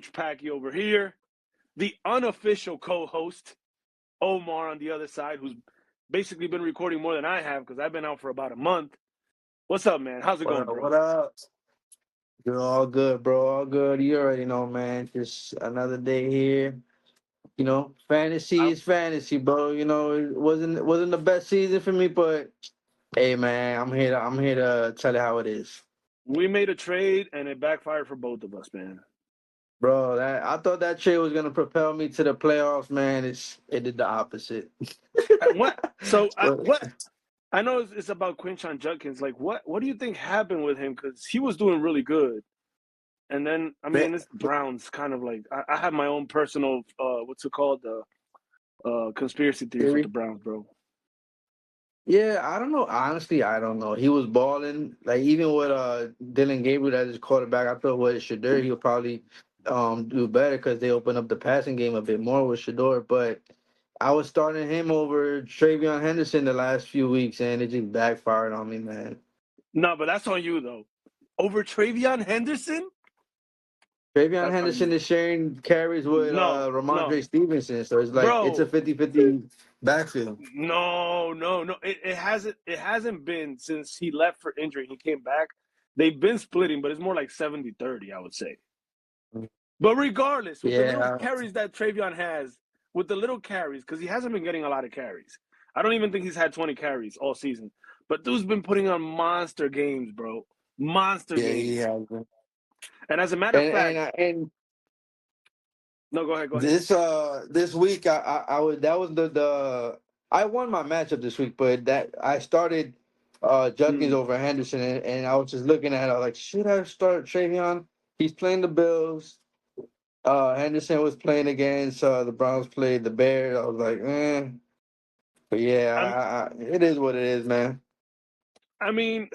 Coach Packy over here, the unofficial co-host, Omar on the other side, who's basically been recording more than I have because I've been out for about a month. What's up, man? How's it going, bro? What up? You're all good, bro. All good. You already know, man. Just another day here. Fantasy is fantasy, bro. It wasn't the best season for me, but hey, man, I'm here to tell you how it is, We made a trade and it backfired for both of us, man. bro. I thought that trade was gonna propel me to the playoffs, man. It did the opposite. What? So But what? I know it's about Quinshon Jenkins. Like, what do you think happened with him? Because he was doing really good, and then I mean, this Browns kind of like I have my own personal what's it called, the conspiracy theories with the Browns, bro. Yeah, I don't know. Honestly, I don't know. He was balling. Like even with Dylan Gabriel as his quarterback, I thought with Shador he'll probably do better because they open up the passing game a bit more with Shador. But I was starting him over TreVeyon Henderson the last few weeks, and it just backfired on me, man. No, but that's on you though. Over TreVeyon Henderson? TreVeyon That's on Henderson you. is sharing carries with No, no, Ramondre Stevenson, so it's like it's a bro. 50-50 backfield. No. It hasn't been since he left for injury. He came back. They've been splitting, but it's more like 70-30, I would say. But regardless, with the little Yeah, carries that TreVeyon has, with the little carries, because he hasn't been getting a lot of carries. I don't even think he's had 20 carries all season. But dude's been putting on monster games, bro. Monster yeah, he games. has. Been. And as a matter of fact, And no, go ahead. This week I was that was the I won my matchup this week, but that I started Jenkins Mm, over Henderson, and I was just looking at it, I was like, should I start TreVeyon? He's playing the Bills. Henderson was playing against the Browns played the Bears. I was like, but I'm, yeah, it is what it is, man. I mean,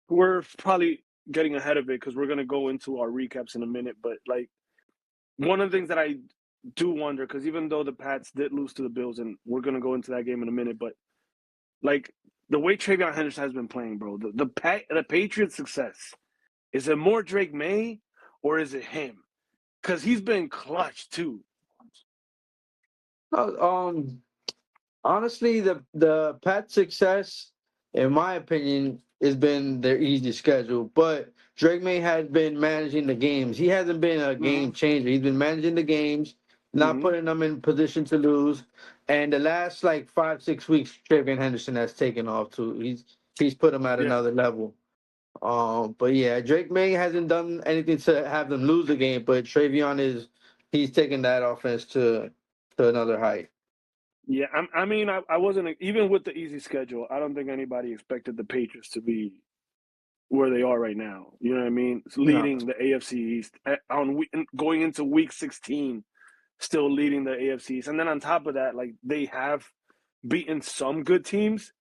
we're probably getting ahead of it because we're going to go into our recaps in a minute. But, like, one of the things that I do wonder, because even though the Pats did lose to the Bills, and we're going to go into that game in a minute, but like the way TreVeyon Henderson has been playing, bro, the Patriots' success, is it more Drake May or is it him? Because he's been clutch too. Uh, Um, Honestly, the Pats' success, in my opinion, has been their easy schedule. But Drake May has been managing the games. He hasn't been a Mm-hmm. game changer. He's been managing the games, not Mm-hmm. putting them in position to lose. And the last like 5-6 weeks, TreVeyon Henderson has taken off too. He's put him at Yeah. another level. But yeah, Drake May hasn't done anything to have them lose the game. But TreVeyon he's taken that offense to another height. Yeah, I mean, I wasn't even with the easy schedule. I don't think anybody expected the Patriots to be where they are right now. You know what I mean? It's No. leading the AFC East going into Week 16, still leading the AFC East, and then on top of that, like they have beaten some good teams,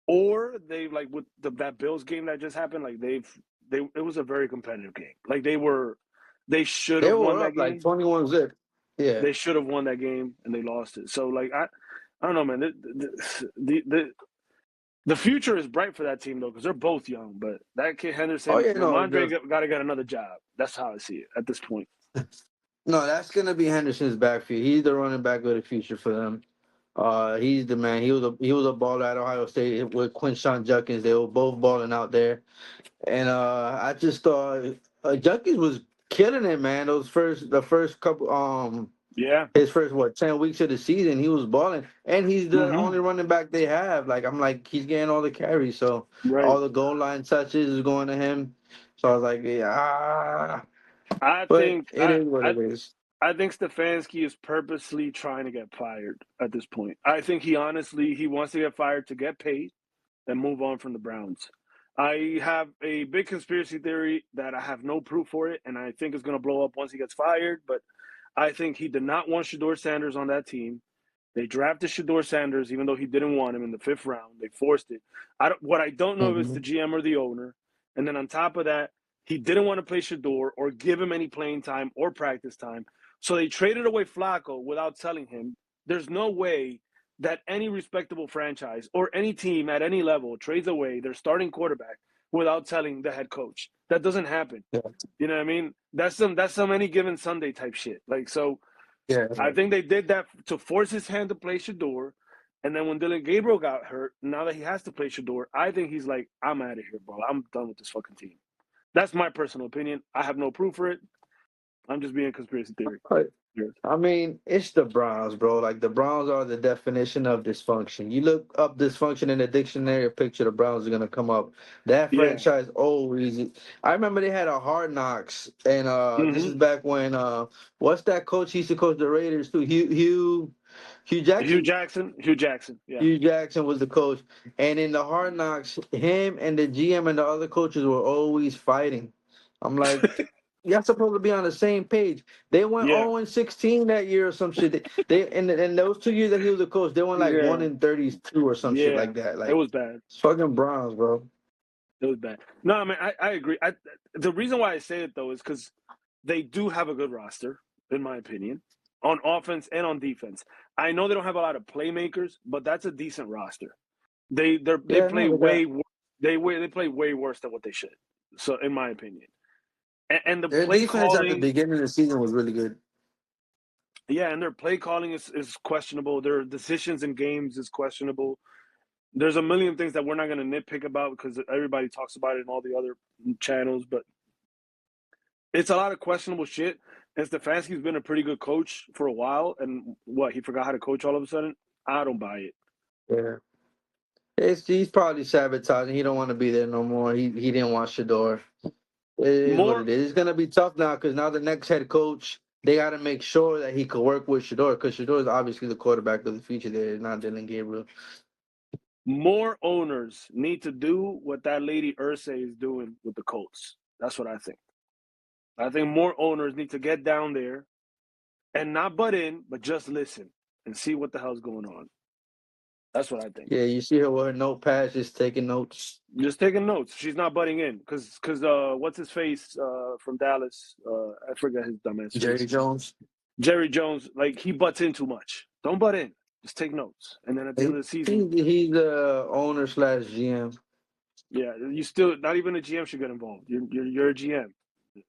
or they like with that Bills game that just happened. Like it was a very competitive game. Like they should They have won were that up like game. 21-zip. Yeah. They should have won that game and they lost it. So like I don't know, man. The future is bright for that team though, because they're both young. But that kid Oh Henderson, yeah, no, Ramondre got to get another job. That's how I see it at this point. no, that's gonna be Henderson's backfield. He's the running back of the future for them. He's the man. He was a baller at Ohio State with Quinshon Jenkins. They were both balling out there, and I just thought Jenkins was killing it, man. The first couple Yeah. his first 10 weeks of the season, he was balling, and he's the Mm-hmm. only running back they have. Like I'm like he's getting all the carries, so Right. all the goal line touches is going to him. So I was like, yeah. I But think it is what it is. I think Stefanski is purposely trying to get fired at this point. I think he wants to get fired to get paid and move on from the Browns. I have a big conspiracy theory that I have no proof for it, and I think it's going to blow up once he gets fired. But I think he did not want Shador Sanders on that team. They drafted Shador Sanders, even though he didn't want him in the 5th round. They forced it. What I don't know if it's Mm-hmm. the GM or the owner. And then on top of that, he didn't want to play Shador or give him any playing time or practice time. So they traded away Flacco without telling him. There's no way that any respectable franchise or any team at any level trades away their starting quarterback without telling the head coach. That doesn't happen. Yeah. You know what I mean? That's some any given Sunday type shit. Like, so Yeah. I think they did that to force his hand to play Shador. And then when Dylan Gabriel got hurt, now that he has to play Shador, I think he's like, I'm out of here, bro. I'm done with this fucking team. That's my personal opinion. I have no proof for it. I'm just being a conspiracy theory. I mean, it's the Browns, bro. Like, the Browns are the definition of dysfunction. You look up dysfunction in the dictionary, a picture of the Browns are gonna come up. That Yeah. franchise always. I remember they had a Hard Knocks, and this is Mm-hmm. back when what's that coach? He used to coach the Raiders too. Hugh Hugh Jackson. Jackson. Hugh Jackson. Yeah. Hugh Jackson was the coach, and in the Hard Knocks, him and the GM and the other coaches were always fighting. I'm like, y'all supposed to be on the same page. They went Yeah. 0-16 that year or some shit. They in those 2 years that he was the coach, they went like Yeah. 1-32 or some shit Yeah. like that. It Like, was bad. it's fucking Browns, bro. It was bad. No, I mean, I agree. The reason why I say it though is because they do have a good roster, in my opinion, on offense and on defense. I know they don't have a lot of playmakers, but that's a decent roster. They Yeah, play no, way they play way worse than what they should. So, in my opinion, and the their play defense at the calling, beginning of the season was really good. yeah, and their play calling is questionable. Their decisions in games is questionable. There's a million things that we're not going to nitpick about because everybody talks about it in all the other channels, but it's a lot of questionable shit. And Stefanski's been a pretty good coach for a while, and what, he forgot how to coach all of a sudden? I don't buy it. Yeah. He's probably sabotaging. He don't want to be there no more. He didn't want Shador. It is what More it is. It's gonna be tough now because now the next head coach, they got to make sure that he could work with Shador because Shador is obviously the quarterback of the future. There, not Dylan Gabriel. more owners need to do what that lady Ursay is doing with the Colts. That's what I think. I think more owners need to get down there and not butt in, but just listen and see what the hell's going on. That's what I think. Yeah, you see her with her notepad, just taking notes. Just taking notes. She's not butting in because what's his face from Dallas? I forget his dumbass Jerry face. Jones. Jerry Jones, like, he butts in too much. Don't butt in. Just take notes. And then at the end of the season, He's the owner slash GM. yeah, you still not even a GM should get involved. You're a GM.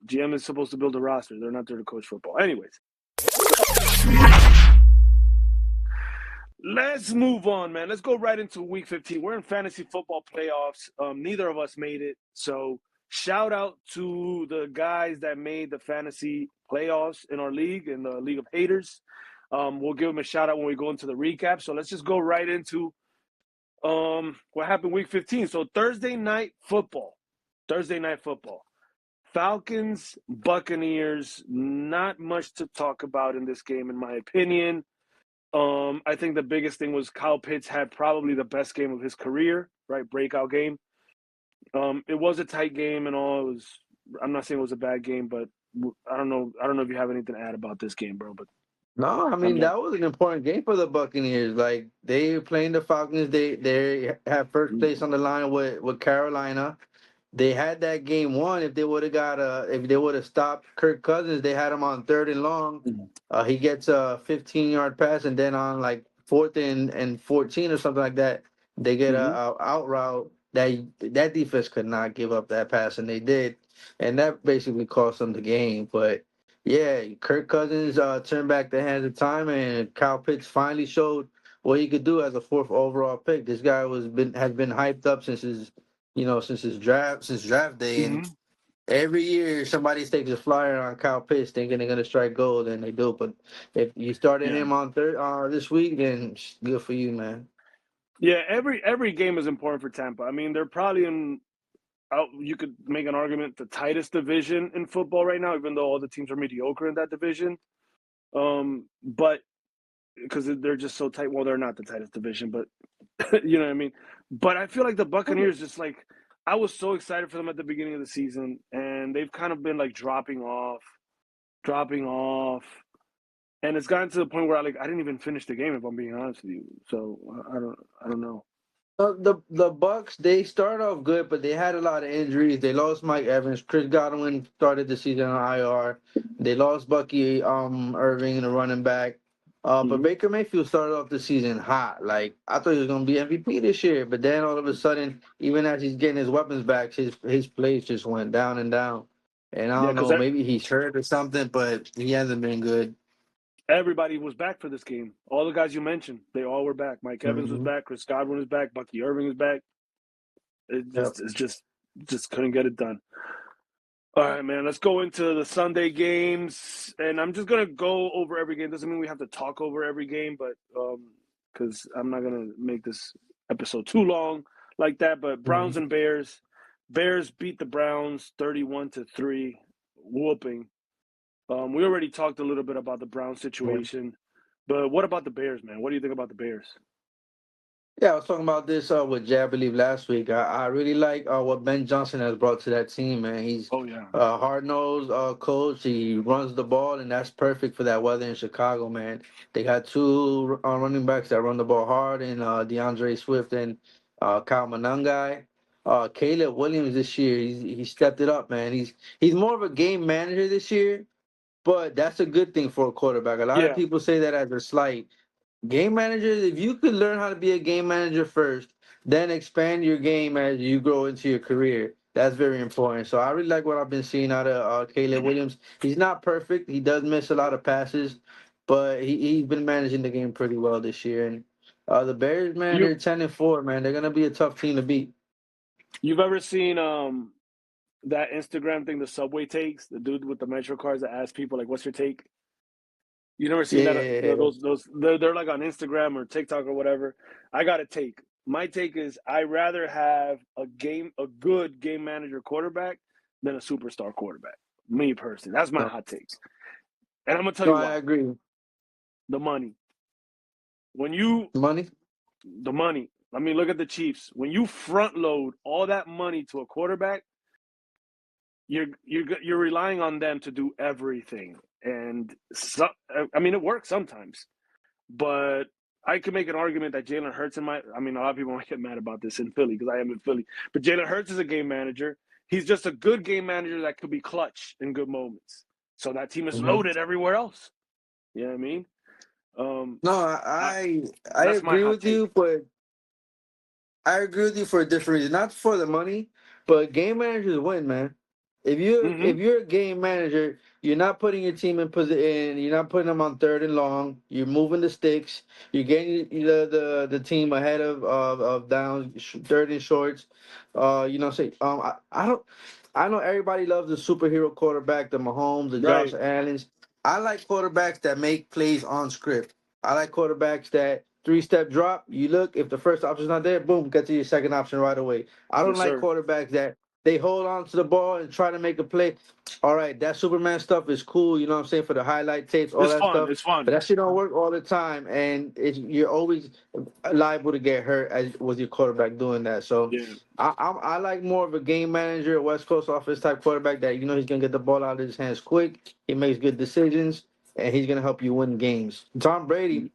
GM is supposed to build a roster. They're not there to coach football. Anyways, let's move on, man. Let's go right into week 15. We're in fantasy football playoffs. Neither of us made it. So shout out to the guys that made the fantasy playoffs in our league, in the League of Haters. We'll give them a shout out when we go into the recap. So let's just go right into what happened week 15. So Thursday night football. Falcons, Buccaneers, not much to talk about in this game, in my opinion. I think the biggest thing was Kyle Pitts had probably the best game of his career, right? Breakout game. It was a tight game and all. I'm not saying it was a bad game, but I don't know if you have anything to add about this game, bro. But No, I mean that was an important game for the Buccaneers. Like they playing the Falcons, they have first place on the line with Carolina. They had that game won if they would have if they would have stopped Kirk Cousins. They had him on 3rd and long. He gets a 15-yard pass, and then on like 4th and 14 or something like that, they get a out route. That defense could not give up that pass, and they did, and that basically cost them the game. But yeah, Kirk Cousins turned back the hands of time, and Kyle Pitts finally showed what he could do as a 4th overall pick. This guy has been hyped up since his draft day, and every year somebody takes a flyer on Kyle Pitts thinking they're gonna strike gold, and they do. But if you started him on this week, then good for you, man. yeah, every game is important for Tampa. I mean, they're probably you could make an argument, the tightest division in football right now, even though all the teams are mediocre in that division. But because they're just so tight. Well, they're not the tightest division, but you know what I mean. But I feel like the Buccaneers just like, I was so excited for them at the beginning of the season, and they've kind of been like dropping off, and it's gotten to the point where I didn't even finish the game, if I'm being honest with you. So I don't know. The Bucks, they started off good, but they had a lot of injuries. They lost Mike Evans. Chris Godwin started the season on IR. They lost Bucky Irving, the running back. But Baker Mayfield started off the season hot. Like I thought he was gonna be MVP this year, but then all of a sudden, even as he's getting his weapons back, his plays just went down and down. And I Yeah, don't because know, maybe he's hurt or something, but he hasn't been good. everybody was back for this game. All the guys you mentioned, they all were back. Mike Evans was Mm-hmm. back. Chris Godwin was back. Bucky Irving was back. Yep. It's just couldn't get it done. All right, man. Let's go into the Sunday games, and I'm just gonna go over every game. Doesn't mean we have to talk over every game, but because I'm not gonna make this episode too long like that. But Browns Mm-hmm. and Bears. Bears beat the Browns 31-3, whooping. We already talked a little bit about the Brown situation, but what about the Bears, man? What do you think about the Bears? Yeah, I was talking about this with Jay, I believe, last week. I really like what Ben Johnson has brought to that team, man. He's Oh yeah, a hard-nosed coach. He runs the ball, and that's perfect for that weather in Chicago, man. They got two running backs that run the ball hard, and DeAndre Swift and Kyle Manungai. Caleb Williams this year, he stepped it up, man. He's more of a game manager this year, but that's a good thing for a quarterback. A lot of yeah. people say that as a slight. Game managers, if you could learn how to be a game manager first, then expand your game as you grow into your career. That's very important. So I really like what I've been seeing out of Caleb Williams. He's not perfect. He does miss a lot of passes, but he's been managing the game pretty well this year. And the Bears, man, You they're 10-4, man. They're gonna be a tough team to beat. you've ever seen that Instagram thing the Subway takes, the dude with the Metro cards that asks people like, "What's your take?" You never seen that? Yeah. Those they're like on Instagram or TikTok or whatever. I got a take. My take is I rather have a good game manager quarterback than a superstar quarterback. Me personally, that's my No, hot take, and I'm gonna tell no, you I why. agree. The money. When you Money. the money. I mean, look at the Chiefs. When you front load all that money to a quarterback, you're relying on them to do everything, and I mean, it works sometimes, but I could make an argument that Jalen Hurts I mean, a lot of people might get mad about this in Philly because I am in Philly, but Jalen Hurts is a game manager. He's just a good game manager that could be clutch in good moments. So that team is Mhm. loaded everywhere else. You know what I mean? No, I, I that's my agree hot with take. you, but I agree with you for a different reason. Not for the money, but game managers win, man. Mm-hmm. If you're a game manager, you're not putting your team in position. You're not putting them on third and long. You're moving the sticks. You're getting the team ahead of downs, third and shorts. Say I don't. I know everybody loves the superhero quarterback, the Mahomes, the Josh Right. Allens. I like quarterbacks that make plays on script. I like quarterbacks that three-step drop. You look, if the first option's not there, boom, get to your second option right away. I don't Yes, like sir. quarterbacks that they hold on to the ball and try to make a play. All right, that Superman stuff is cool, you know what I'm saying, for the highlight tapes, all It's that fun. stuff. It's But fun. that shit don't work all the time, and you're always liable to get hurt with your quarterback doing that. So Yeah. I like more of a game manager, West Coast offense type quarterback that he's gonna get the ball out of his hands quick. He makes good decisions, and he's gonna help you win games. Tom Brady,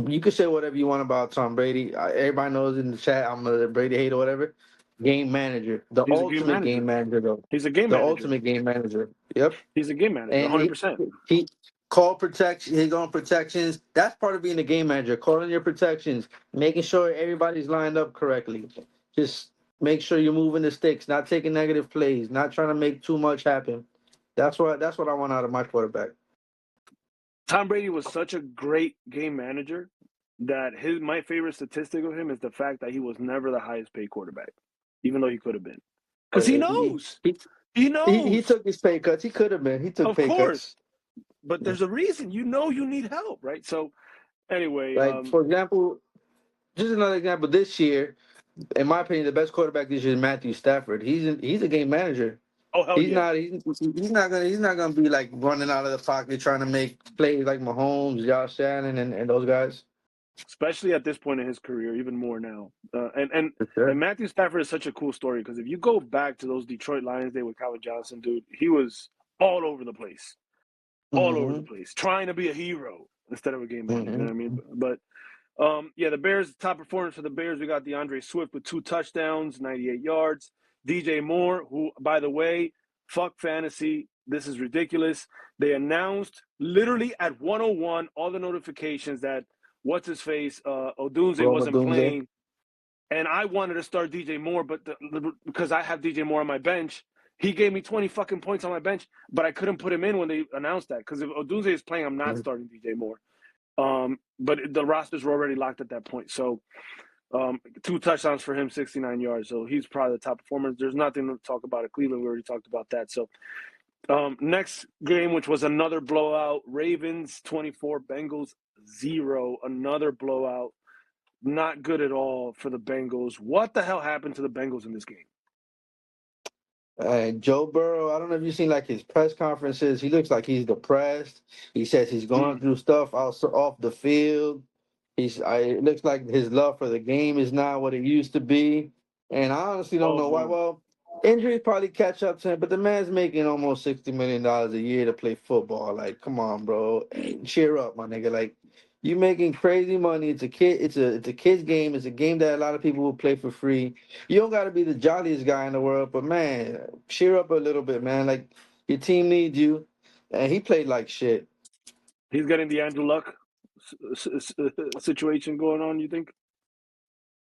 you can say whatever you want about Tom Brady. Everybody knows in the chat I'm a Brady hater, or whatever. Game manager, the He's a game ultimate game manager. manager, though. He's a game The manager. ultimate game manager. Yep. He's a game manager, And 100%. he call protection. He's on protections. That's part of being a game manager. Calling your protections, making sure everybody's lined up correctly. Just make sure you're moving the sticks, not taking negative plays, not trying to make too much happen. That's what I want out of my quarterback. Tom Brady was such a great game manager that my favorite statistic of him is the fact that he was never the highest paid quarterback, even though he could have been. Uh, Because he He, knows. he, He he knows. took his pay cuts. He could have been. He took Of pay course. cuts. But there's a reason. You know you need help, right? So anyway, Like for example, just another example. This year, in my opinion, the best quarterback this year is Matthew Stafford. He's a game manager. oh hell He's yeah. not he's not gonna be like running out of the pocket trying to make plays like Mahomes, Josh Allen, and those guys. Especially at this point in his career, even more now. And For sure. Matthew Stafford is such a cool story because if you go back to those Detroit Lions day with Calvin Johnson, dude, he was all over the place, all over the Mm-hmm. place, trying to be a hero instead of a game manager. You know what I Mm-hmm. mean? But yeah, the Bears, top performance for the Bears, we got DeAndre Swift with 2 touchdowns, 98 yards. DJ Moore, who, by the way, Fuck fantasy. This is ridiculous. They announced literally at 101 all the notifications that what's his face Odunze Roma wasn't Doomsday. playing, and I wanted to start DJ Moore, but because I have DJ Moore on my bench, he gave me 20 fucking points on my bench, but I couldn't put him in when they announced that because if Odunze is playing, I'm not starting DJ Moore. But the rosters were already locked at that point, so 2 touchdowns for him, 69 yards. So he's probably the top performer. There's nothing to talk about at Cleveland. We already talked about that. So next game, which was another blowout, Ravens 24, Bengals 0, another blowout. Not good at all for the Bengals. What the hell happened to the Bengals in this game? Joe Burrow, I don't know if you've seen like his press conferences. He looks like he's depressed. He says he's going through stuff off the field. It looks like his love for the game is not what it used to be. And I honestly don't know why. Well, injuries probably catch up to him, but the man's making almost $60 million a year to play football. Like, come on, bro. Cheer up, my nigga. Like, you making crazy money. It's a kid's game. It's a game that a lot of people will play for free. You don't gotta be the jolliest guy in the world, but man, cheer up a little bit, man. Like, your team needs you. And he played like shit. He's getting the Andrew Luck situation going on, you think?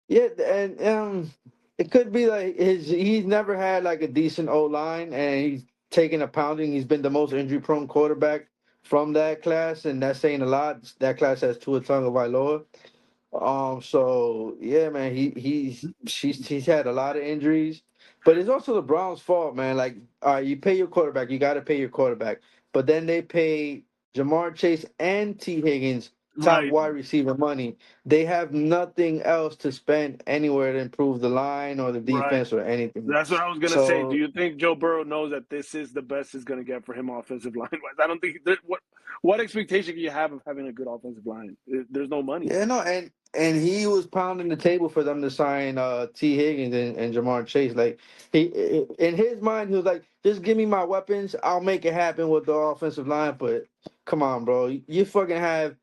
Yeah, and it could be like he's never had like a decent O line, and he's taken a pounding. He's been the most injury prone quarterback from that class, and that's saying a lot. That class has Tua Tagovailoa. So yeah, man, he's had a lot of injuries, but it's also the Browns' fault, man. Like, all right, you pay your quarterback, you got to pay your quarterback, but then they pay Jamar Chase and T. Higgins top Right. wide receiver money. They have nothing else to spend anywhere to improve the line or the Right. defense or anything. That's what I was gonna say. Do So you think Joe Burrow knows that this is the best he's gonna get for him offensive line wise? I don't think. What expectation can you have of having a good offensive line? There's no money. yeah, no, and he was pounding the table for them to sign T. Higgins and Jamar Chase. Like he in his mind, he was like, just give me my weapons, I'll make it happen with the offensive line. But come on, bro, you fucking have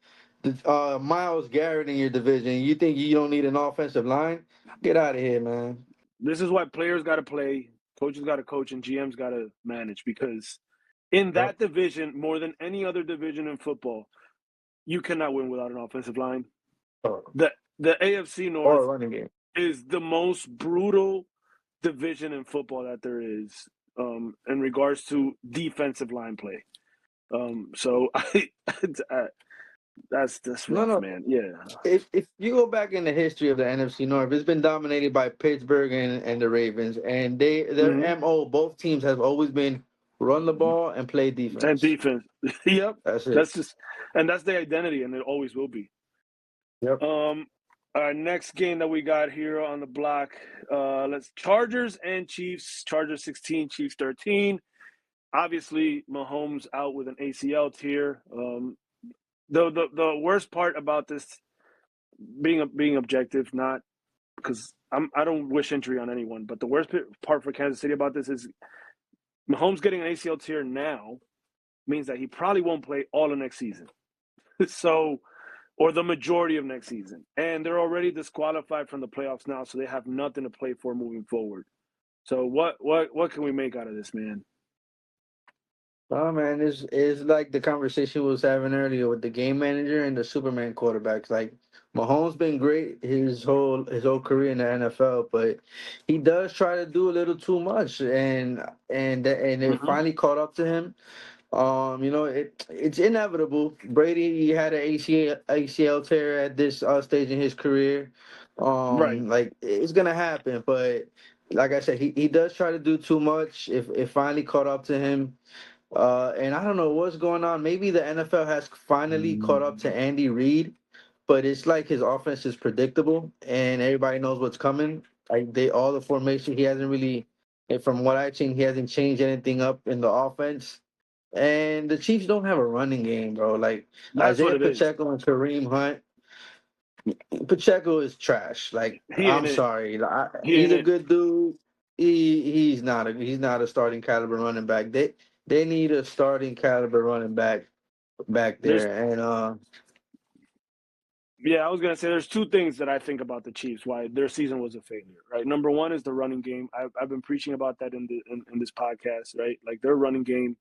the Myles Garrett in your division. You think you don't need an offensive line? Get out of here, man. This is why players got to play, coaches got to coach, and GMs got to manage because in Yep. that division, more than any other division in football, you cannot win without an offensive line. The AFC Or North a running game. is the most brutal division in football that there is in regards to defensive line play. So that's No, rough, no. man. Yeah. If you go back in the history of the NFC North, it's been dominated by Pittsburgh and the Ravens, and their Mm-hmm. MO, both teams have always been run the ball and play And defense. defense. Yep. That's it. That's just and that's the identity, and it always will be. Yep. Our next game that we got here on the block, let's Chargers and Chiefs. Chargers 16, Chiefs 13. Obviously, Mahomes out with an ACL tear. The worst part about this being objective, not because I don't wish injury on anyone, but the worst part for Kansas City about this is Mahomes getting an ACL tear now means that he probably won't play all of next season. So, or the majority of next season. And they're already disqualified from the playoffs now, so they have nothing to play for moving forward. So what can we make out of this, man? Oh man, it's like the conversation we was having earlier with the game manager and the Superman quarterbacks. Like Mahomes been great his whole career in the NFL, but he does try to do a little too much, and it Mm-hmm. finally caught up to him. It's inevitable. Brady had an ACL tear at this stage in his career. Right. Like it's gonna happen, but like I said, he does try to do too much. If it finally caught up to him, and I don't know what's going on. Maybe the NFL has finally caught up to Andy Reid, but it's like his offense is predictable and everybody knows what's coming. Like all the formation, he hasn't really, and from what I've seen, he hasn't changed anything up in the offense. And the Chiefs don't have a running game, bro. Like That's what Isaiah it is. Pacheco and Kareem Hunt. Pacheco is trash. Like He I'm ain't it. sorry, He he's ain't a it. good dude. He's not a starting caliber running back. They need a starting caliber running back There's there. And Yeah, I was gonna say there's two things that I think about the Chiefs why their season was a failure. Right, number one is the running game. I've been preaching about that in this podcast. Right, like their running game.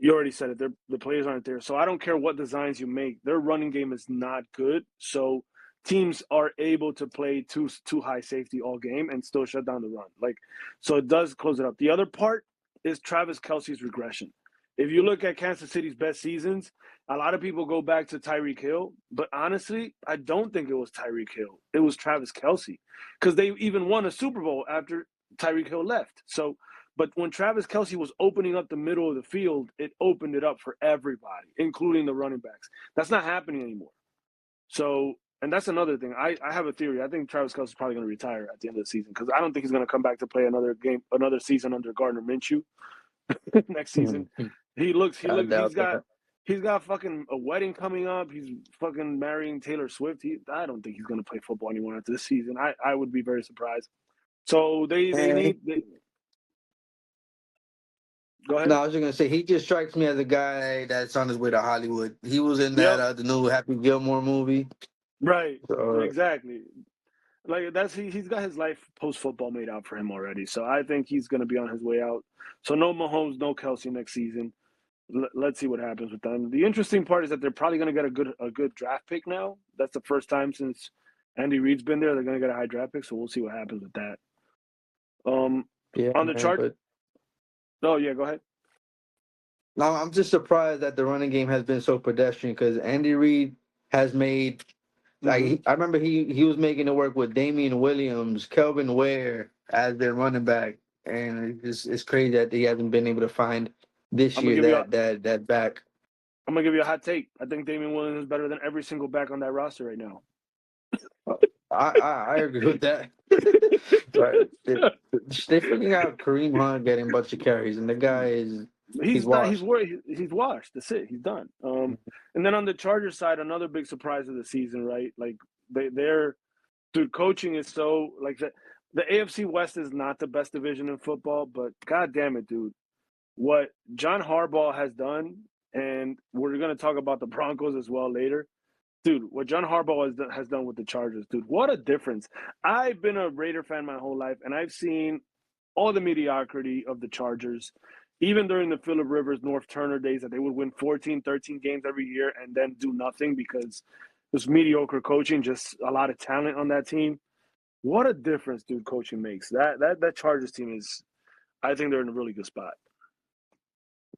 You already said it. The players aren't there, so I don't care what designs you make. Their running game is not good. So teams are able to play too high safety all game and still shut down the run. Like, so it does close it up. The other part is Travis Kelce's regression. If you look at Kansas City's best seasons, a lot of people go back to Tyreek Hill, but honestly, I don't think it was Tyreek Hill. It was Travis Kelce, because they even won a Super Bowl after Tyreek Hill left. So but when Travis Kelce was opening up the middle of the field, it opened it up for everybody, including the running backs. That's not happening anymore. So, and that's another thing. I have a theory. I think Travis Kelce is probably going to retire at the end of the season because I don't think he's going to come back to play another season under Gardner Minshew next season. I doubt that. He's got fucking a wedding coming up. He's fucking marrying Taylor Swift. I don't think he's going to play football anymore after this season. I would be very surprised. So go ahead. No, I was just gonna say he just strikes me as a guy that's on his way to Hollywood. He was in that Yep. the new Happy Gilmore movie. Right. So, Exactly. Like he's got his life post football made out for him already. So I think he's going to be on his way out. So no Mahomes, no Kelce next season. Let's see what happens with them. The interesting part is that they're probably going to get a good draft pick now. That's the first time since Andy Reid's been there. They're going to get a high draft pick. So we'll see what happens with that. yeah, On the man. chart. But Oh yeah, go ahead. no, I'm just surprised that the running game has been so pedestrian because Andy Reid has made Mm-hmm. I remember he was making it work with Damian Williams, Kelvin Ware as their running back, and it's crazy that he hasn't been able to find this I'm gonna year give you that back. I'm gonna give you a hot take. I think Damian Williams is better than every single back on that roster right now. I agree with that. But they figuring out Kareem Hunt getting a bunch of carries, and the guy he's He's not. washed. He's washed. That's it. He's done. And then on the Chargers side, another big surprise of the season, right? Like they're dude, coaching is so like the AFC West is not the best division in football, but god damn it, dude, what John Harbaugh has done, and we're gonna talk about the Broncos as well later. Dude, what John Harbaugh has done with the Chargers, dude, what a difference. I've been a Raider fan my whole life, and I've seen all the mediocrity of the Chargers, even during the Phillip Rivers, North Turner days, that they would win 14, 13 games every year and then do nothing because this mediocre coaching, just a lot of talent on that team. What a difference, dude, coaching makes. That Chargers team is, I think they're in a really good spot.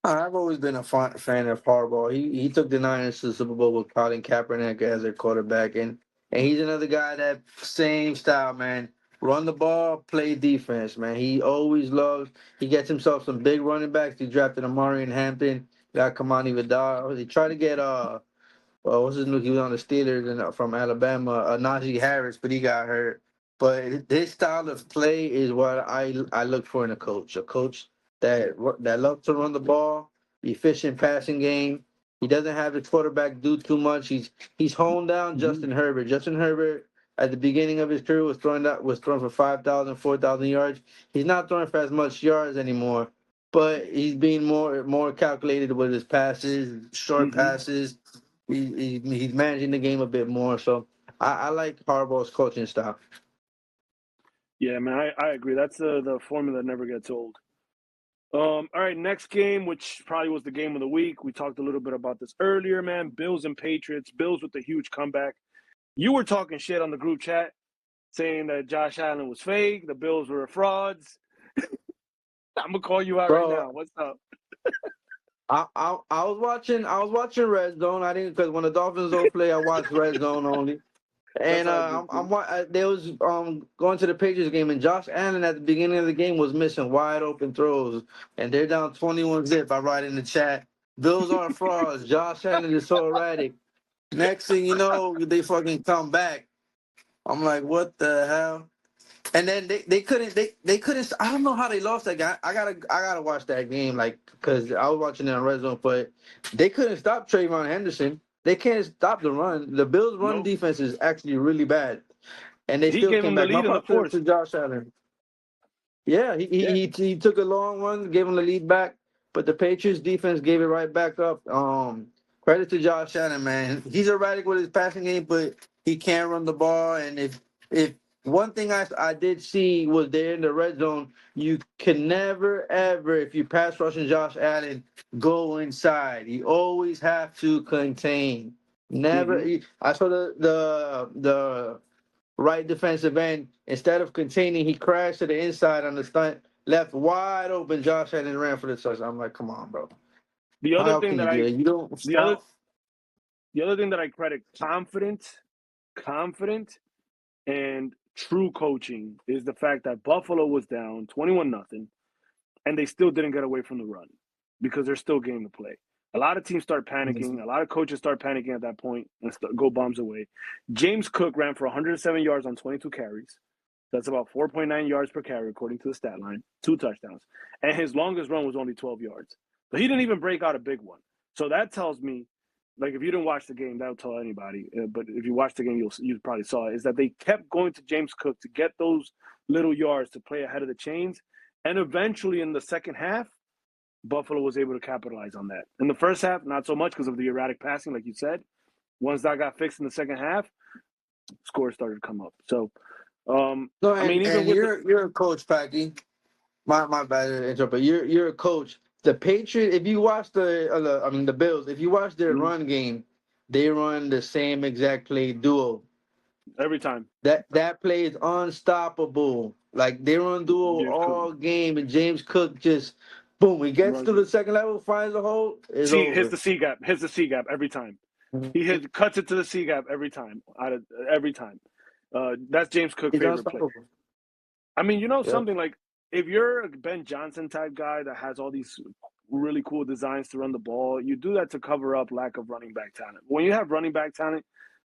I've always been a fan of Harbaugh. He took the Niners to the Super Bowl with Colin Kaepernick as their quarterback, and he's another guy that same style, man. Run the ball, play defense, man. He always loves. He gets himself some big running backs. He drafted Amari in Hampton. Got Kamani Vidal. He tried to get what's his new? He was on the Steelers and from Alabama, Najee Harris, but he got hurt. But this style of play is what I look for in a coach. A coach that loves to run the ball, efficient passing game. He doesn't have his quarterback do too much. He's honed down Mm-hmm. Justin Herbert. Justin Herbert at the beginning of his career was throwing for 5,000, 4,000 yards. He's not throwing for as much yards anymore, but he's being more calculated with his passes, short Mm-hmm. passes. He's managing the game a bit more. So I like Harbaugh's coaching style. Yeah, man, I agree. That's the formula that never gets old. All right, next game, which probably was the game of the week. We talked a little bit about this earlier, man. Bills and Patriots. Bills with the huge comeback. You were talking shit on the group chat, saying that Josh Allen was fake. The Bills were frauds. I'm gonna call you out right Bro, now. What's up? I was watching Red Zone. I didn't because when the Dolphins don't play, I watch Red Zone only. That's And all good, dude. they was going to the Patriots game, and Josh Allen at the beginning of the game was missing wide open throws, and they're down 21-zip. I write in the chat, Bills are frauds. Josh Allen is so erratic. Next thing you know, they fucking come back. I'm like, what the hell? And then they couldn't. I don't know how they lost that game. I gotta watch that game like because I was watching it on Red Zone, but they couldn't stop TreVeyon Henderson. They can't stop the run. The Bills' run Nope. defense is actually really bad, and they He still gave came him the back. My lead in the props fourth. to Josh Allen. Yeah, Yeah. he took a long one, gave him the lead back, but the Patriots defense gave it right back up. Credit to Josh Allen, man. He's erratic with his passing game, but he can run the ball. And if one thing I did see was there in the red zone, you can never ever, if you pass rushing Josh Allen, go inside. You always have to contain. Never. Mm-hmm. I saw the right defensive end, instead of containing, he crashed to the inside on the stunt, left wide open. Josh Allen ran for the touchdown. I'm like, come on, bro. The other How thing can you that do I that? You don't the other stop. the other thing that I credit confident, and true coaching is the fact that Buffalo was down 21-0, and they still didn't get away from the run because there's still game to play. A lot of teams start panicking. A lot of coaches start panicking at that point and go bombs away. James Cook ran for 107 yards on 22 carries. That's about 4.9 yards per carry, according to the stat line, 2 touchdowns. And his longest run was only 12 yards. But he didn't even break out a big one. So that tells me, like, if you didn't watch the game, that'll tell anybody. But if you watch the game, you probably saw it, is that they kept going to James Cook to get those little yards to play ahead of the chains. And eventually in the second half, Buffalo was able to capitalize on that. In the first half, not so much because of the erratic passing, like you said. Once that got fixed in the second half, scores started to come up. So, No, I mean, even and with you're a coach, Packy. My bad to interrupt, but you're a coach. The Patriots, if you watch the Bills, if you watch their run game, they run the same exact play duo. every time, That play is unstoppable. Like they run duo James Cook all game, and James Cook just boom. He gets runs to it. the second level, finds the hole, is See, hits over. the C gap, every time. Cuts it to the C gap every time. Every time. That's James Cook's He's favorite play. unstoppable. I mean, Yep. something like, if you're a Ben Johnson type guy that has all these really cool designs to run the ball, you do that to cover up lack of running back talent. When you have running back talent,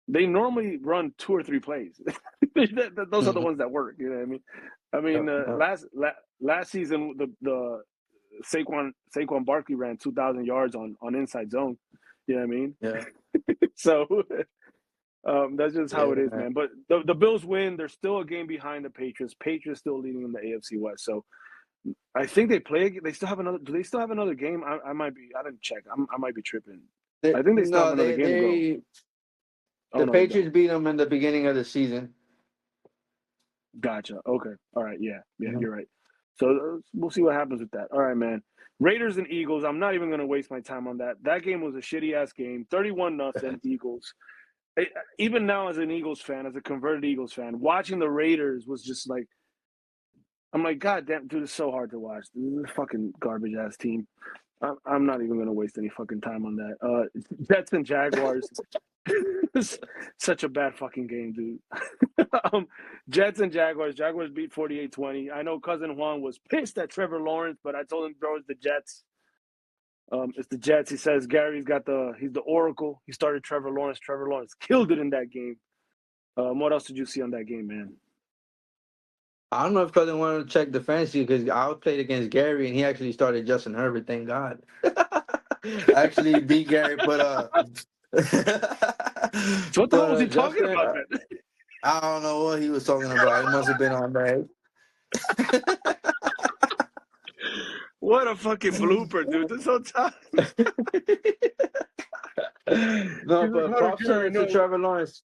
they normally run 2 or 3 plays. Those are the Mhm. ones that work. You know what I mean? I mean, Yep. Yep. last season, the Saquon Barkley ran 2,000 yards on inside zone. You know what I mean? Yeah. So that's just how Yeah, it is, man. man. But the Bills win. They're still a game behind the Patriots. Patriots still leading in the AFC West. So I think they play. They still have another. Do they still have another game? I might be. I didn't check. I might be tripping. I think they still have No, another game to go. Oh the no, they don't. Patriots beat them in the beginning of the season. Gotcha. Okay. All right. Yeah. Yeah. Mhm. You're right. So we'll see what happens with that. All right, man. Raiders and Eagles. I'm not even going to waste my time on that. That game was a shitty ass game. 31-0 Eagles. Even now, as an Eagles fan, as a converted Eagles fan, watching the Raiders was just like, I'm like, God damn, dude, it's so hard to watch. This is a fucking garbage ass team. I'm not even going to waste any fucking time on that. Jets and Jaguars. Such a bad fucking game, dude. Jets and Jaguars. Jaguars beat 48-20. I know Cousin Juan was pissed at Trevor Lawrence, but I told him, bro, it's the Jets. It's the Jets. He says he's the Oracle. He started Trevor Lawrence. Trevor Lawrence killed it in that game. What else did you see on that game, man? I don't know if Cousin wanted to check the fantasy because I played against Gary and he actually started Justin Herbert. Thank God. Actually beat Gary, but So what the hell was he talking Justin, about then? I don't know what he was talking about. He must have been on that. What a fucking blooper, dude. This whole time. No, He's like, but how did props Gary to know? Trevor Lawrence.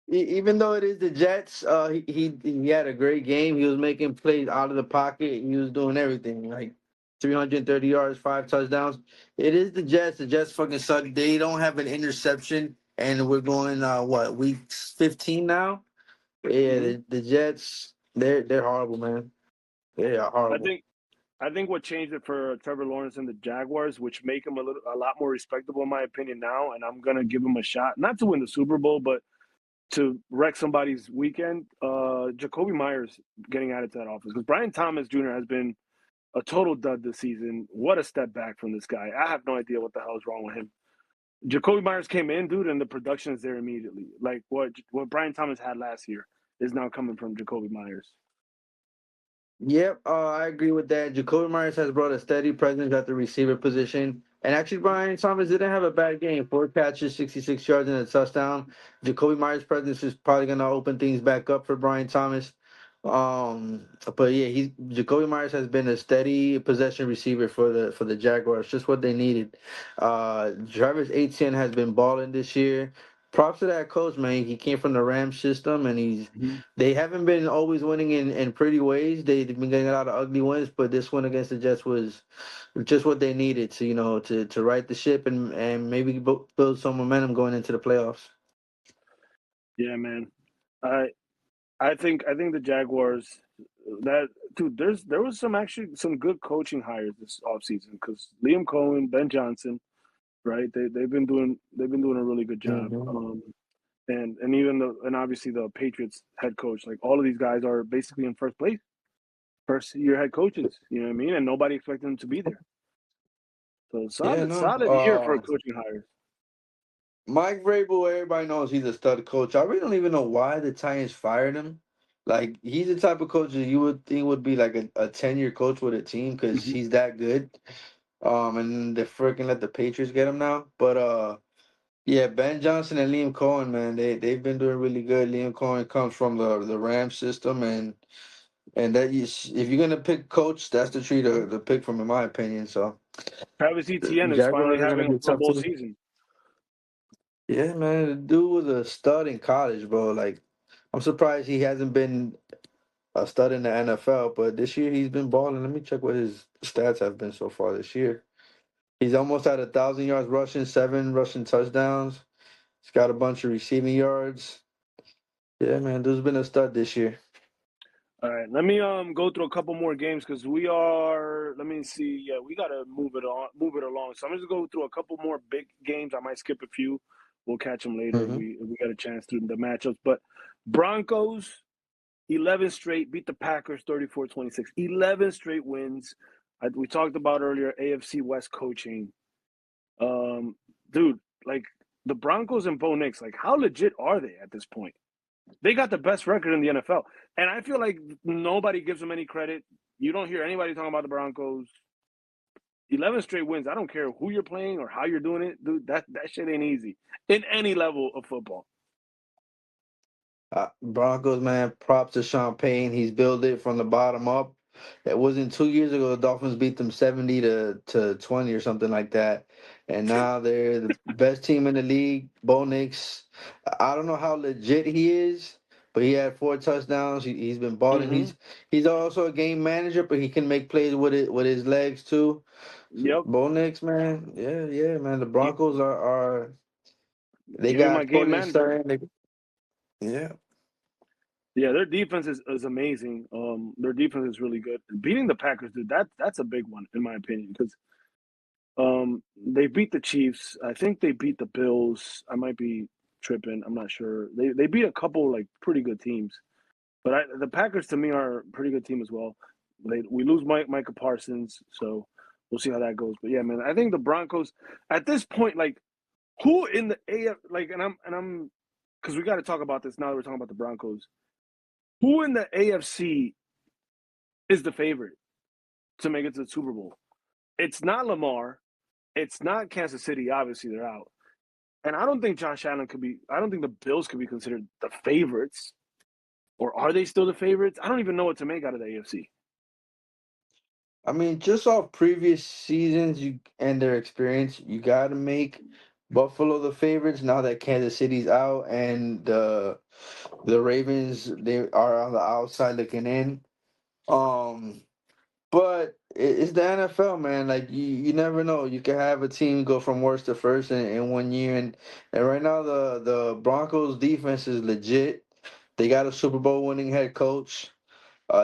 Even though it is the Jets, he had a great game. He was making plays out of the pocket. He was doing everything like 330 yards, 5 touchdowns. It is the Jets. The Jets fucking suck. They don't have an interception, and we're going week 15 now. Yeah, Mm-hmm. the Jets they're horrible, man. They are I horrible. think I think what changed it for Trevor Lawrence and the Jaguars, which make him a lot more respectable in my opinion now, and I'm gonna give him a shot, not to win the Super Bowl, but to wreck somebody's weekend. Jacoby Myers getting added to that offense because Brian Thomas Jr. has been a total dud this season. What a step back from this guy. I have no idea what the hell is wrong with him. Jacoby Myers came in, dude, and the production is there immediately. Like what Brian Thomas had last year is now coming from Jacoby Myers. Yep, I agree with that. Jacoby Myers has brought a steady presence at the receiver position. And actually, Brian Thomas didn't have a bad game. 4 catches, 66 yards, and a touchdown. Jacoby Myers' presence is probably going to open things back up for Brian Thomas. But yeah, he's Jacoby Myers has been a steady possession receiver for the Jaguars, just what they needed. Travis Etienne has been balling this year. Props to that coach, man. He came from the Rams system, and Mhm. they haven't been always winning in pretty ways. They've been getting a lot of ugly wins, but this one against the Jets was just what they needed to to right the ship and maybe build some momentum going into the playoffs. Yeah, man. I I think the Jaguars that dude. There was some good coaching hires this offseason because Liam Cohen, Ben Johnson, right? They've been doing a really good job. Hmm. And even and obviously the Patriots head coach, like all of these guys are basically in first place, first year head coaches. You know what I mean? And nobody expected them to be there. So Yeah, no. solid year for coaching hires. Mike Vrabel, everybody knows he's a stud coach. I really don't even know why the Titans fired him. Like he's the type of coach that you would think would be like a 10-year coach with a team because Hmm. he's that good. And they freaking let the Patriots get him now. But yeah, Ben Johnson and Liam Cohen, man, they've been doing really good. Liam Cohen comes from the Rams system, and that if you're gonna pick coach, that's the tree to pick from, in my opinion. So Travis the Etienne is finally Jaguars are gonna having a be Pro tough Bowl too. season. Yeah, man, the dude was a stud in college, bro. Like, I'm surprised he hasn't been a stud in the NFL, but this year he's been balling. Let me check what his stats have been so far this year. He's almost at 1,000 yards rushing, 7 rushing touchdowns. He's got a bunch of receiving yards. Yeah, man, dude's been a stud this year. All right, let me go through a couple more games because we are. Let me see. Yeah, we gotta move it along. So I'm just go through a couple more big games. I might skip a few. We'll catch them later if Hmm. we get a chance through the matchups. But Broncos 11 straight beat the Packers 34-26. 11 straight wins. We talked about earlier AFC West coaching. Um, dude, like the Broncos and Bo Nix, like how legit are they at this point? They got the best record in the NFL. And I feel like nobody gives them any credit. You don't hear anybody talking about the Broncos. 11 straight wins. I don't care who you're playing or how you're doing it, dude. That shit ain't easy in any level of football. Broncos, man, props to Sean Payne. He's built it from the bottom up. It wasn't 2 years ago the Dolphins beat them 70 to 20 or something like that. And now they're the best team in the league. Bo Nix, I don't know how legit he is, but he had 4 touchdowns. He's been balling. Mm-hmm. He's also a game manager, but he can make plays with his legs too. So Yep. Bo Nix, man, yeah, man. The Give, Broncos are they give me my got game Cortland manager. Sutton. Yeah. Yeah, their defense is amazing. Their defense is really good. Beating the Packers, dude, that's a big one in my opinion because they beat the Chiefs. I think they beat the Bills. I might be tripping. I'm not sure. They beat a couple like pretty good teams, but the Packers to me are a pretty good team as well. We lose Micah Parsons, so we'll see how that goes. But yeah, man, I think the Broncos at this point, like who in the AF, like, and I'm because we got to talk about this now that we're talking about the Broncos. Who in the AFC is the favorite to make it to the Super Bowl? It's not Lamar. It's not Kansas City. Obviously, they're out. And I don't think Josh Allen could be. I don't think the Bills could be considered the favorites. Or are they still the favorites? I don't even know what to make out of the AFC. I mean, just off previous seasons you and their experience, you got to make Buffalo the favorites now that Kansas City's out and the Ravens they are on the outside looking in. Um, but it's the NFL, man. Like you never know. You can have a team go from worst to first in 1 year, and right now the Broncos defense is legit. They got a Super Bowl winning head coach.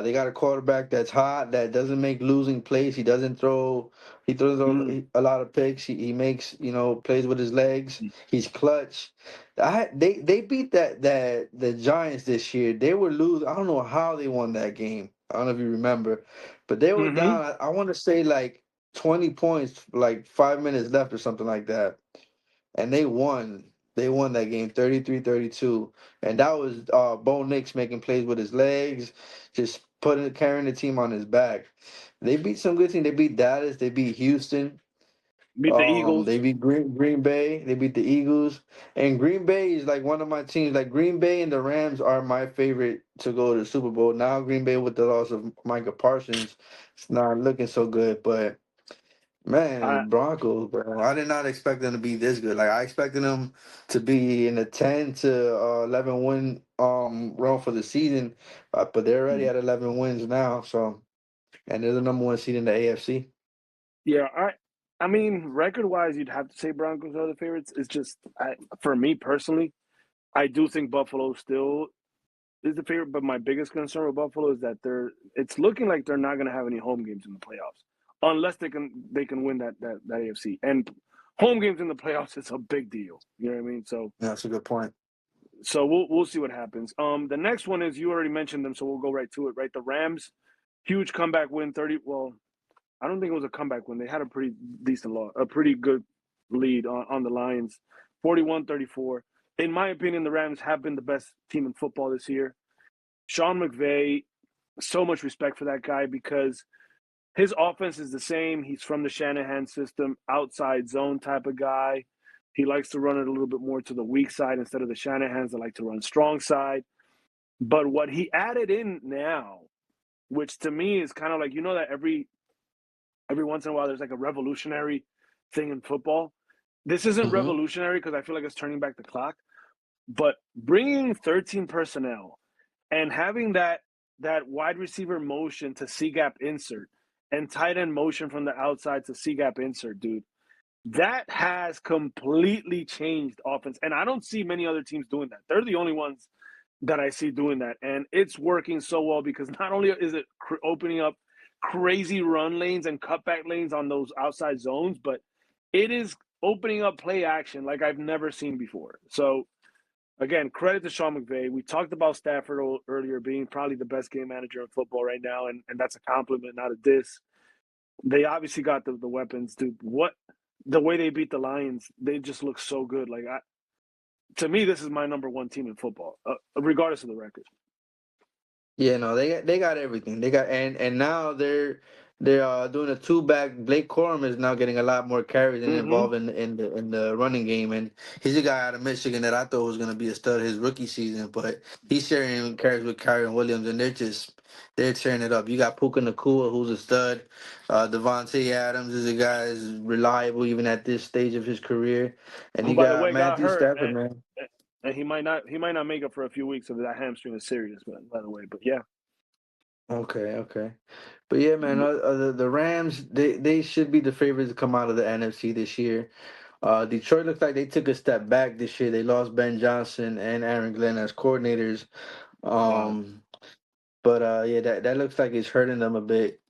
They got a quarterback that's hot, that doesn't make losing plays. He doesn't throw. He throws Mm, a lot of picks. He makes plays with his legs. He's clutch. They beat that the Giants this year. They were losing. I don't know how they won that game. I don't know if you remember, but they were mm-hmm. down. I want to say like 20 points, like 5 minutes left or something like that, and they won. They won that game 33-32. And that was Bo Nix making plays with his legs, just carrying the team on his back. They beat some good teams. They beat Dallas. They beat Houston. Beat the Eagles. They beat Green Bay. They beat the Eagles, and Green Bay is like one of my teams. Like Green Bay and the Rams are my favorite to go to the Super Bowl. Now Green Bay with the loss of Micah Parsons, it's not looking so good. But man, the I Broncos, bro, I did not expect them to be this good. Like I expected them to be in a 10 to 11 win run for the season, but they're already at 11 wins now. So, and they're the number one seed in the AFC. Yeah, I mean, record wise, you'd have to say Broncos are the favorites. It's just, for me personally, I do think Buffalo still is the favorite. But my biggest concern with Buffalo is that it's looking like they're not going to have any home games in the playoffs, unless they can win that AFC. And home games in the playoffs is a big deal. You know what I mean? Yeah, that's a good point. So we'll see what happens. The next one is, you already mentioned them, so we'll go right to it. Right, the Rams, huge comeback win. 30. Well, I don't think it was a comeback win. They had a pretty decent a pretty good lead on the Lions, 41-34. In my opinion, the Rams have been the best team in football this year. Sean McVay, so much respect for that guy, because his offense is the same. He's from the Shanahan system, outside zone type of guy. He likes to run it a little bit more to the weak side instead of the Shanahans that like to run strong side. But what he added in now, which to me is kind of like, that every once in a while there's like a revolutionary thing in football. This isn't Hmm. revolutionary because I feel like it's turning back the clock, but bringing 13 personnel and having that wide receiver motion to C gap insert and tight end motion from the outside to C gap insert, dude, that has completely changed offense. And I don't see many other teams doing that. They're the only ones that I see doing that. And it's working so well, because not only is it opening up crazy run lanes and cutback lanes on those outside zones, but it is opening up play action like I've never seen before. So, again, credit to Sean McVay. We talked about Stafford earlier being probably the best game manager in football right now, and that's a compliment, not a diss. They obviously got the weapons, dude. The way they beat the Lions, they just look so good. Like, to me, this is my number one team in football, regardless of the record. Yeah, no, they got everything. They got and now they're doing a two back. Blake Corum is now getting a lot more carries and Mm-hmm. involved in the running game. And he's a guy out of Michigan that I thought was gonna be a stud his rookie season, but he's sharing carries with Kyron Williams, and they're tearing it up. You got Puka Nacua, who's a stud. Devontae Adams is a guy who's reliable even at this stage of his career, and Who, you by the got way, got Matthew hurt, Stafford, man. and he might not make it for a few weeks if that hamstring is serious. By the way, but yeah. Okay, okay. But yeah, man, the Rams they should be the favorites to come out of the NFC this year. Detroit looks like they took a step back this year. They lost Ben Johnson and Aaron Glenn as coordinators. Wow. Um, but yeah, that looks like it's hurting them a bit,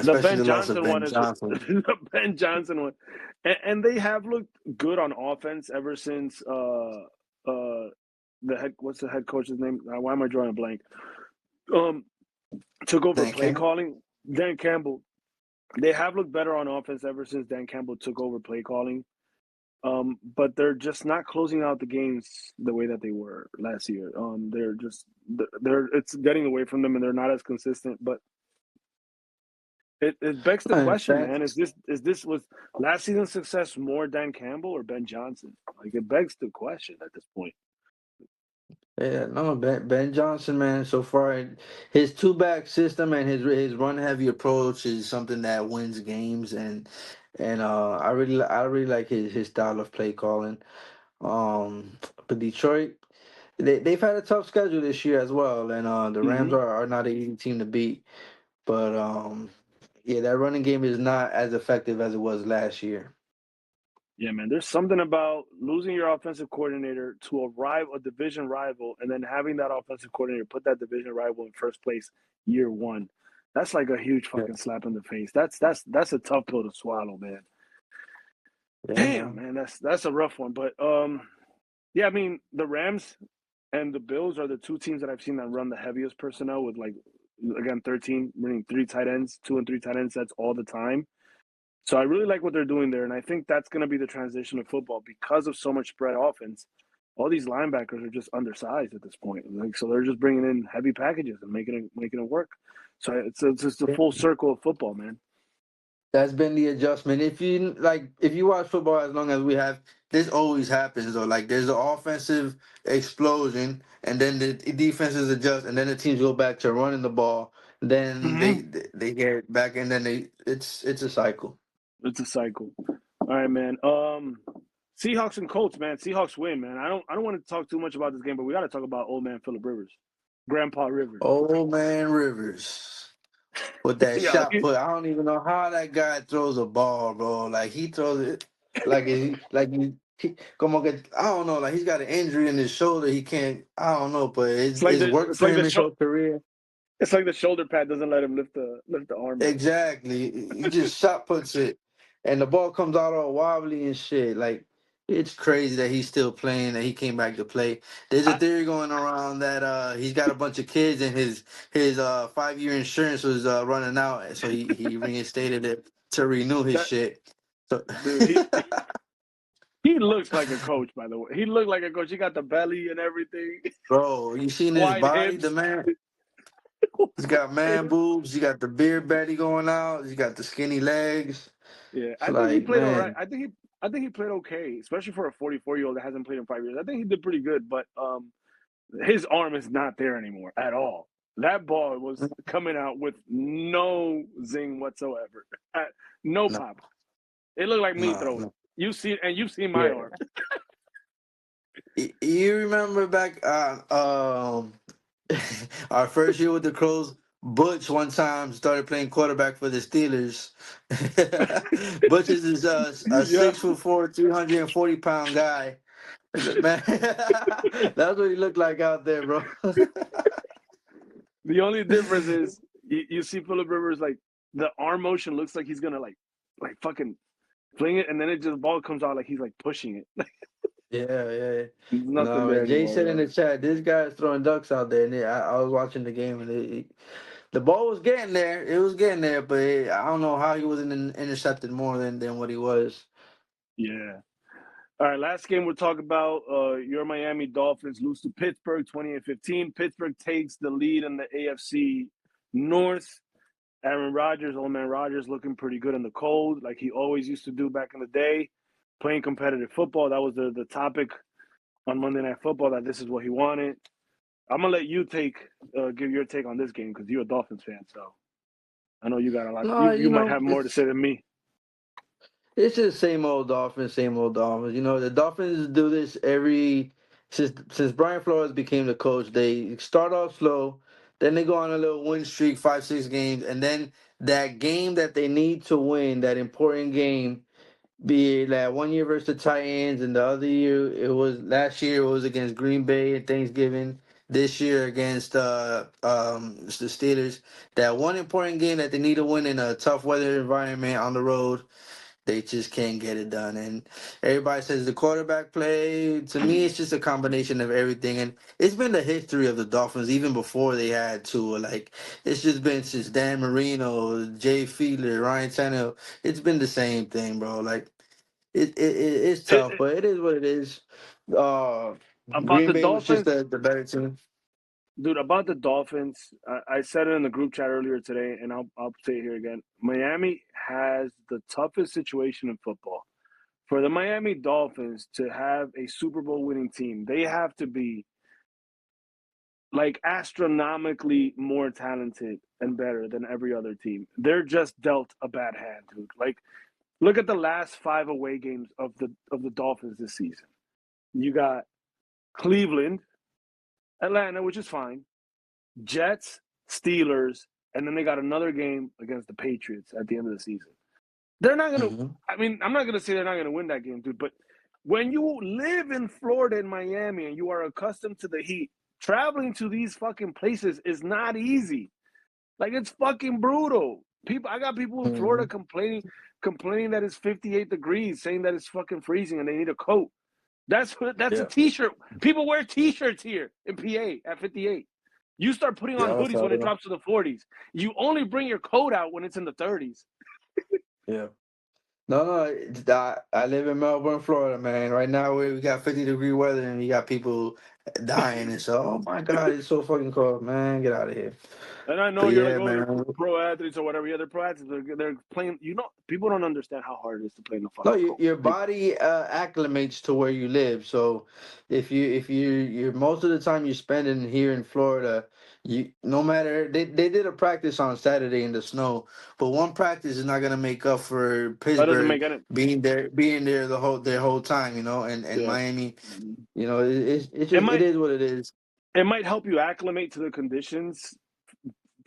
The especially Ben the loss of Johnson one Ben is Johnson. the Ben Johnson one, and they have looked good on offense ever since what's the head coach's name? Why am I drawing a blank? Um, took over Dan play Campbell. calling. Dan Campbell. They have looked better on offense ever since Dan Campbell took over play calling. But they're just not closing out the games the way that they were last year. They're it's getting away from them, and they're not as consistent. But it begs the I question, understand. man: was last season's success more Dan Campbell or Ben Johnson? Like, it begs the question at this point. Yeah, no, Ben Johnson, man. So far, his two back system and his run heavy approach is something that wins games, and I really like his style of play calling. Um, but Detroit, they've had a tough schedule this year as well, and the Rams Hmm. are not an easy team to beat. But yeah, that running game is not as effective as it was last year. Yeah, man. There's something about losing your offensive coordinator to a division rival, and then having that offensive coordinator put that division rival in first place year one. That's like a huge Yeah, fucking slap in the face. That's a tough pill to swallow, man. yeah, Damn, man. man. That's a rough one. But yeah, I mean, the Rams and the Bills are the two teams that I've seen that run the heaviest personnel with, like, again, 13, meaning three tight ends, 2 and 3 tight end sets all the time. So I really like what they're doing there, and I think that's going to be the transition of football because of so much spread offense. All these linebackers are just undersized at this point, like, so they're just bringing in heavy packages and making it work. So it's just a full circle of football, man. That's been the adjustment. If you watch football as long as we have, this always happens though. Like there's an offensive explosion, and then the defenses adjust, and then the teams go back to running the ball. Then Mm-hmm. they get back, and then it's a cycle. It's a cycle. All right, man. Seahawks and Colts, man. Seahawks win, man. I don't want to talk too much about this game, but we got to talk about old man Phillip Rivers, Grandpa Rivers. Old man Rivers with that Yeah, shot put. I don't even know how that guy throws a ball, bro. Like he throws it como que I don't know. Like he's got an injury in his shoulder. He can't. I don't know, but it's like it's the worked it's for like him the his show. whole career. It's like the shoulder pad doesn't let him lift the arm up. Exactly. He just shot puts it, and the ball comes out all wobbly and shit. Like it's crazy that he's still playing. That he came back to play. There's a I, theory going around that he's got a bunch of kids and his 5-year insurance was running out, so he reinstated it to renew his that shit. So, dude, he looks like a coach. By the way, he looked like a coach. He got the belly and everything, bro, you seen his wide body? The hips. man, he's got man boobs. He got the beard belly going out. He got the skinny legs. Yeah, It's I think he like, played all right. man, I think he played okay, especially for a 44-year-old that hasn't played in 5 years. I think he did pretty good, but his arm is not there anymore at all. That ball was coming out with no zing whatsoever, no no, pop. It looked like me no, throwing. no. You've seen my Yeah. arm. You remember back our first year with the Crows, Butch one time started playing quarterback for the Steelers. Butch is a Yeah, 6'4", 340-pound guy. Man, that's what he looked like out there, bro. the only difference is you see Phillip Rivers like the arm motion looks like he's gonna like fucking fling it, and then it just the ball comes out like he's like pushing it. Yeah, yeah. There's nothing No, there man. Jay anymore, said in bro. the chat, this guy's throwing ducks out there, and I was watching the game, and the ball was getting there. It was getting there, but I don't know how he wasn't intercepted more than what he was. Yeah. All right, last game we'll talk about. Your Miami Dolphins lose to Pittsburgh 20-15. Pittsburgh takes the lead in the AFC North. Aaron Rodgers, old man Rodgers, looking pretty good in the cold, like he always used to do back in the day, playing competitive football. That was the topic on Monday Night Football, that this is what he wanted. I'm gonna let you give your take on this game because you're a Dolphins fan, so I know you got a lot. No, You might have more to say than me. it's just same old Dolphins, same old Dolphins. The Dolphins do this every since Brian Flores became the coach. They start off slow, then they go on a little win streak, 5-6 games, and then that game that they need to win, that important game, be it that one year versus the Titans, and the other year last year it was against Green Bay and Thanksgiving. This year against the Steelers, that one important game that they need to win in a tough weather environment on the road, they just can't get it done. And everybody says the quarterback play. To me, it's just a combination of everything. And it's been the history of the Dolphins even before they had Tua. Like, it's just been since Dan Marino, Jay Fiedler, Ryan Tannehill. It's been the same thing, bro. Like, it's It, tough, it, but it is what it is. Uh, about Green the Bay was just Dolphins, the better team. dude. About the Dolphins, I said it in the group chat earlier today, and I'll say it here again. Miami has the toughest situation in football. For the Miami Dolphins to have a Super Bowl winning team, they have to be like astronomically more talented and better than every other team. They're just dealt a bad hand, dude. Like, look at the last 5 away games of the Dolphins this season. You got Cleveland, Atlanta, which is fine, Jets, Steelers, and then they got another game against the Patriots at the end of the season. They're not gonna. Hmm. I mean, I'm not gonna say they're not gonna win that game, dude. But when you live in Florida and Miami and you are accustomed to the heat, traveling to these fucking places is not easy. Like, it's fucking brutal. I got people in Florida Hmm. complaining that it's 58 degrees, saying that it's fucking freezing and they need a coat. That's a Yeah. t-shirt. People wear t-shirts here in PA at 58. You start putting on Yeah, I hoodies felt when it it. drops to the 40s. You only bring your coat out when it's in the 30s. Yeah. No, I live in Melbourne, Florida, man. Right now we got 50-degree weather, and you got people dying and so. Oh my God, it's so fucking cold, man. Get out of here. And I know But you're like, yeah, oh, they're man. pro athletes or whatever. Yeah, they're pro athletes. They're playing. People don't understand how hard it is to play in the No, fucking cold. your Like, body acclimates to where you live. So if you're most of the time you're spending here in Florida, you no matter they did a practice on Saturday in the snow, but one practice is not gonna make up for that doesn't Pittsburgh make any. being there the whole time, and Yeah, Miami, it's it just it might is what it is. help you acclimate to the conditions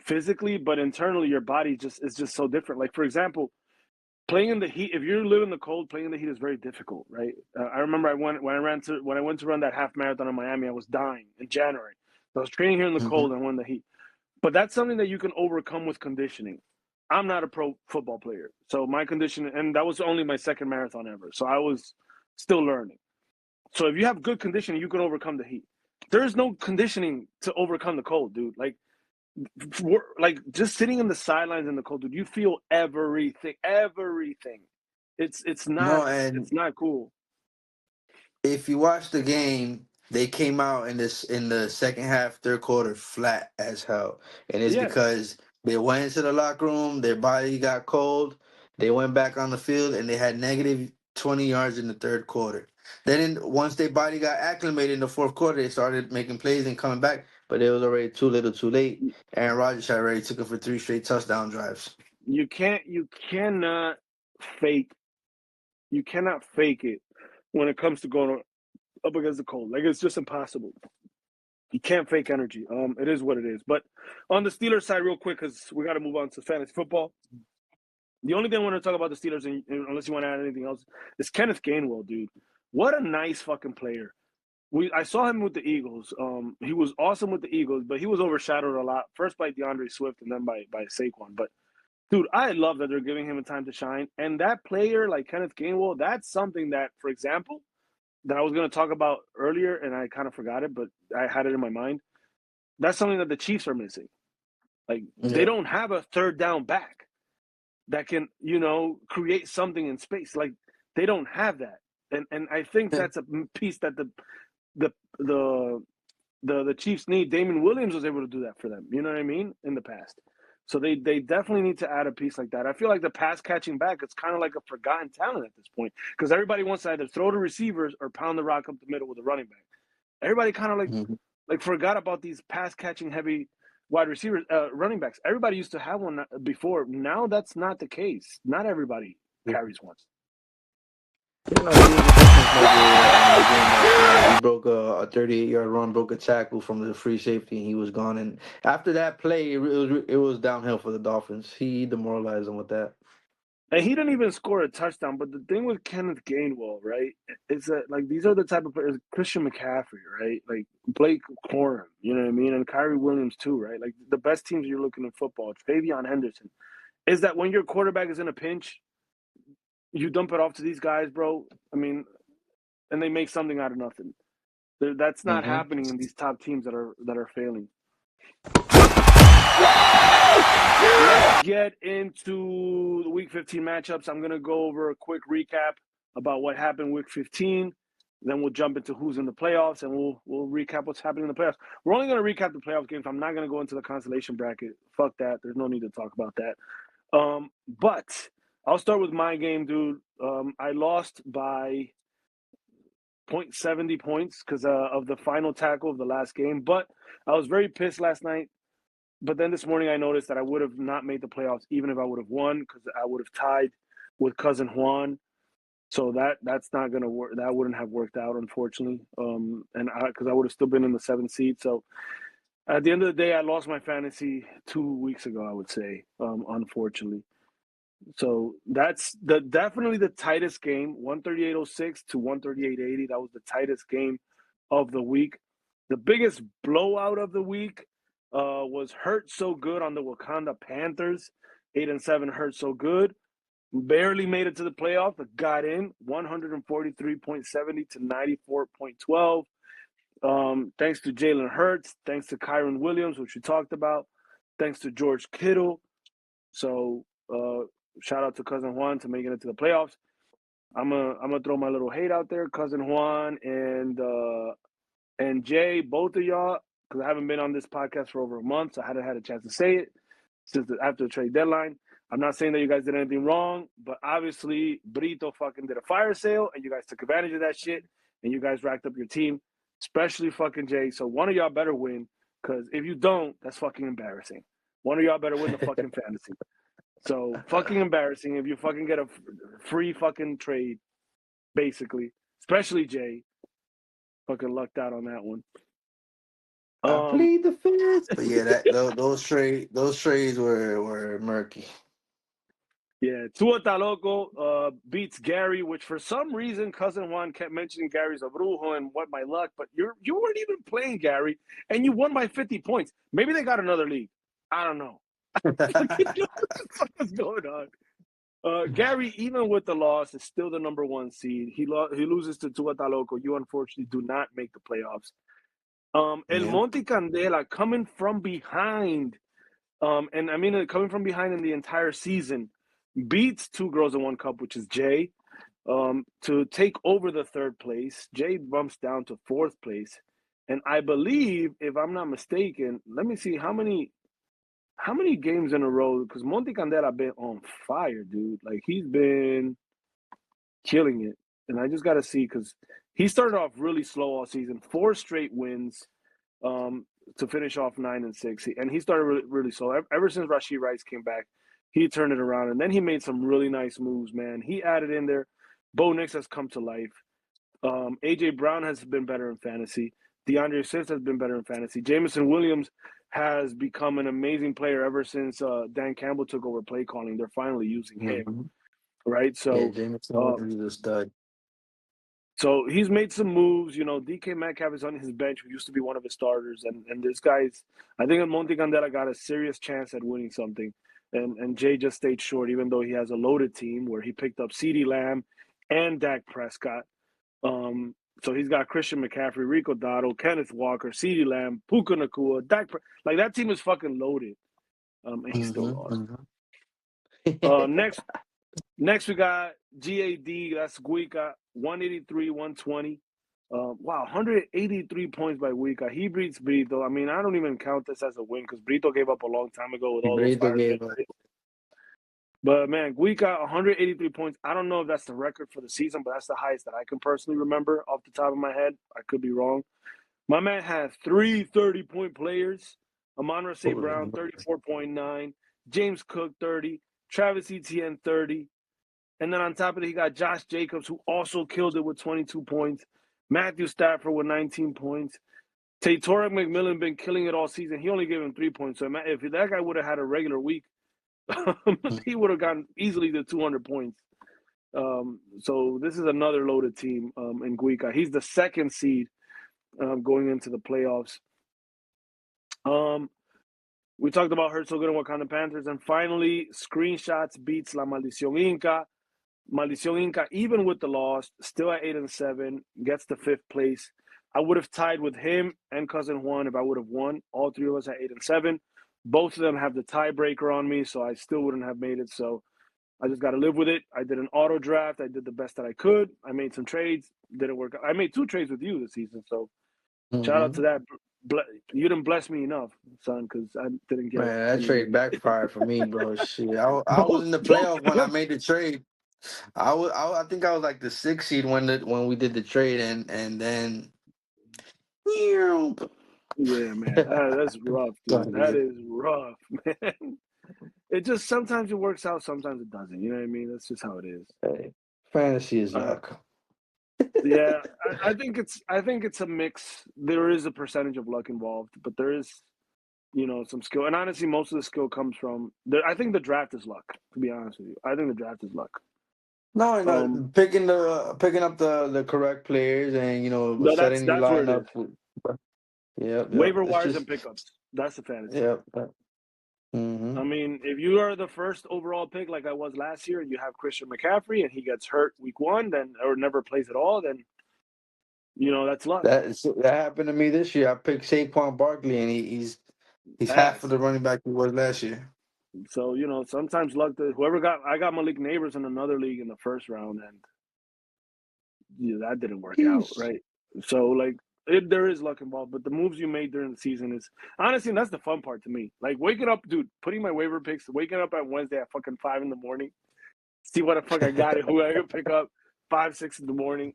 physically, but internally your body just is just so different. Like for example, playing in the heat. If you live in the cold, playing in the heat is very difficult, right? I remember when I went to run that half marathon in Miami. I was dying in January. So I was training here in the Hmm. cold and won the heat. But that's something that you can overcome with conditioning. I'm not a pro football player, so my conditioning, and that was only my second marathon ever. So I was still learning. So if you have good conditioning, you can overcome the heat. There's no conditioning to overcome the cold, dude. Like just sitting in the sidelines in the cold, dude. You feel everything, everything. It's not No, and it's not cool. if you watch the game, they came out in the second half, third quarter, flat as hell, and it's Yeah, because they went into the locker room, their body got cold, they went back on the field, and they had negative 20 yards in the third quarter. Then once their body got acclimated in the fourth quarter, they started making plays and coming back, but it was already too little, too late. Aaron Rodgers had already took it for three straight touchdown drives. you cannot fake you cannot fake it when it comes to going up against the cold. Like it's just impossible. You can't fake energy. It is what it is. But on the Steelers side, real quick, because we got to move on to fantasy football. The only thing I want to talk about the Steelers, unless you want to add anything else, is Kenneth Gainwell, dude. What a nice fucking player. I saw him with the Eagles. He was awesome with the Eagles, but he was overshadowed a lot. First by DeAndre Swift and then by Saquon. But dude, I love that they're giving him a time to shine. And that player like Kenneth Gainwell, that's something that, for example, that I was going to talk about earlier, and I kind of forgot it, but I had it in my mind. That's something that the Chiefs are missing. Like they Yeah. don't have a third down back that can, create something in space. Like they don't have that. And I think that's a piece that the the the Chiefs need. Damon Williams was able to do that for them. You know what I mean? In the past. So they definitely need to add a piece like that. I feel like the pass catching back, it's kind of like a forgotten talent at this point because everybody wants to either throw to receivers or pound the rock up the middle with a running back. Everybody kind of like forgot about these pass catching heavy wide receivers, running backs. Everybody used to have one before. Now that's not the case. Not everybody carries one. You know, he was a difference maker in the game last night. He broke a 38-yard run, broke a tackle from the free safety, and he was gone. And after that play, it was downhill for the Dolphins. He demoralized them with that. And he didn't even score a touchdown. But the thing with Kenneth Gainwell, right, is that like these are the type of players, Christian McCaffrey, right, like Blake Corum, you know what I mean, and Kyrie Williams too, right, like the best teams you're looking in football, TreVeyon Henderson, is that when your quarterback is in a pinch, you dump it off to these guys, bro. I mean, and they make something out of nothing. That's not Hmm. happening in these top teams that are failing. Let's get into the Week 15 matchups. I'm gonna go over a quick recap about what happened Week 15. Then we'll jump into who's in the playoffs, and we'll recap what's happening in the playoffs. We're only gonna recap the playoff games. I'm not gonna go into the consolation bracket. Fuck that. There's no need to talk about that. But I'll start with my game, dude. I lost by 0.70 points because of the final tackle of the last game. But I was very pissed last night. But then this morning I noticed that I would have not made the playoffs even if I would have won because I would have tied with cousin Juan. So that's not gonna work. That wouldn't have worked out, unfortunately. And because I would have still been in the seventh seed. So at the end of the day, I lost my fantasy 2 weeks ago. I would say, unfortunately. So that's definitely the tightest game, 138.06 to 138.80. That was the tightest game of the week. The biggest blowout of the week was Hurt So Good on the Wakanda Panthers. 8-7 Hurt So Good. Barely made it to the playoff, but got in 143.70 to 94.12. Thanks to Jalen Hurts, thanks to Kyron Williams, which we talked about, thanks to George Kittle. So shout out to cousin Juan to making it to the playoffs. I'm gonna throw my little hate out there, cousin Juan and And Jay, both of y'all, because I haven't been on this podcast for over a month, so I hadn't had a chance to say it since after the trade deadline. I'm not saying that you guys did anything wrong, but obviously Brito fucking did a fire sale, and you guys took advantage of that shit, and you guys racked up your team, especially fucking Jay. So one of y'all better win, because if you don't, that's fucking embarrassing. One of y'all better win the fucking fantasy. So fucking embarrassing if you fucking get a free fucking trade, basically. Especially Jay. Fucking lucked out on that one. I plead the fifth. But yeah, those trades were murky. Yeah, Tua Taloco beats Gary, which for some reason Cousin Juan kept mentioning Gary's a brujo and what my luck, but you weren't even playing Gary, and you won by 50 points. Maybe they got another league. I don't know. What the fuck is going on? Gary, even with the loss, is still the number one seed. He loses to Tua Taloco. You unfortunately do not make the playoffs. El Monte Candela coming from behind, and I mean coming from behind in the entire season, beats Two Girls in One Cup, which is Jay, to take over the third place. Jay bumps down to fourth place, and I believe, if I'm not mistaken, let me see how many games in a row, because Monte Candela been on fire, dude. Like, he's been killing it, and I just got to see, because he started off really slow all season, 4 straight wins, to finish off 9-6, and he started really, really slow. Ever since Rashid Rice came back, he turned it around, and then he made some really nice moves, man. He added in there. Bo Nix has come to life. A.J. Brown has been better in fantasy. DeAndre Swift has been better in fantasy. Jameson Williams has become an amazing player ever since Dan Campbell took over play calling. They're finally using him, right? So, Jameson Williams is a stud. So he's made some moves. You know, DK Metcalf is on his bench, who used to be one of his starters. And this guy's, I think Monte Candela got a serious chance at winning something. And Jay just stayed short, even though he has a loaded team where he picked up CeeDee Lamb and Dak Prescott. So he's got Christian McCaffrey, Rico Dotto, Kenneth Walker, CeeDee Lamb, Puka Nacua, like that team is fucking loaded. And he still lost. Next we got GAD, that's Guica, 183, 120. Wow, 183 points by Guica. He beats Brito. I mean, I don't even count this as a win because Brito gave up a long time ago with all those fire hits. But man, Guica, 183 points. I don't know if that's the record for the season, but that's the highest that I can personally remember off the top of my head. I could be wrong. My man has 3 30-point players. Amon-Ra St. Brown, 34.9. James Cook, 30. Travis Etienne, 30. And then on top of it, he got Josh Jacobs, who also killed it with 22 points. Matthew Stafford with 19 points. Torrey McMillan been killing it all season. He only gave him 3 points. So if that guy would have had a regular week, he would have gotten easily to 200 points. So this is another loaded team in Guica. He's the second seed going into the playoffs. We talked about Hurt So Good and Wakanda Panthers. And finally, Screenshots beats La Maldición Inca. Maldición Inca, even with the loss, still at 8-7, gets the 5th place. I would have tied with him and Cousin Juan if I would have won. All 3 of us at 8-7. Both of them have the tiebreaker on me, so I still wouldn't have made it. So I just got to live with it. I did an auto draft. I did the best that I could. I made some trades. Didn't work out. I made 2 trades with you this season, so shout out to that. You didn't bless me enough, son, because I didn't get. Man, that trade backfired for me, bro. Shit, I was in the playoff when I made the trade. I think I was like the 6th seed when we did the trade, and then. Yeah, man, that's rough, dude. That is rough, man. It just sometimes it works out, sometimes it doesn't. You know what I mean? That's just how it is. Hey, fantasy is luck. Yeah, I think it's a mix. There is a percentage of luck involved, but there is, some skill. And honestly, most of the skill comes from. I think the draft is luck. To be honest with you, I think the draft is luck. No, picking up the correct players and setting the lineup. Yeah, waiver wires and pickups. That's the fantasy. Yeah. I mean, if you are the first overall pick, like I was last year, and you have Christian McCaffrey, and he gets hurt week 1, or never plays at all, then that's luck. That happened to me this year. I picked Saquon Barkley, and he's half of the running back he was last year. So sometimes luck. I got Malik Neighbors in another league in the 1st round, and that didn't work out, right? So there is luck involved, but the moves you made during the season is honestly, and that's the fun part to me. Like waking up, dude, putting my waiver picks, waking up at Wednesday at fucking 5 in the morning, see what the fuck I got it, who I can pick up 5, 6 in the morning,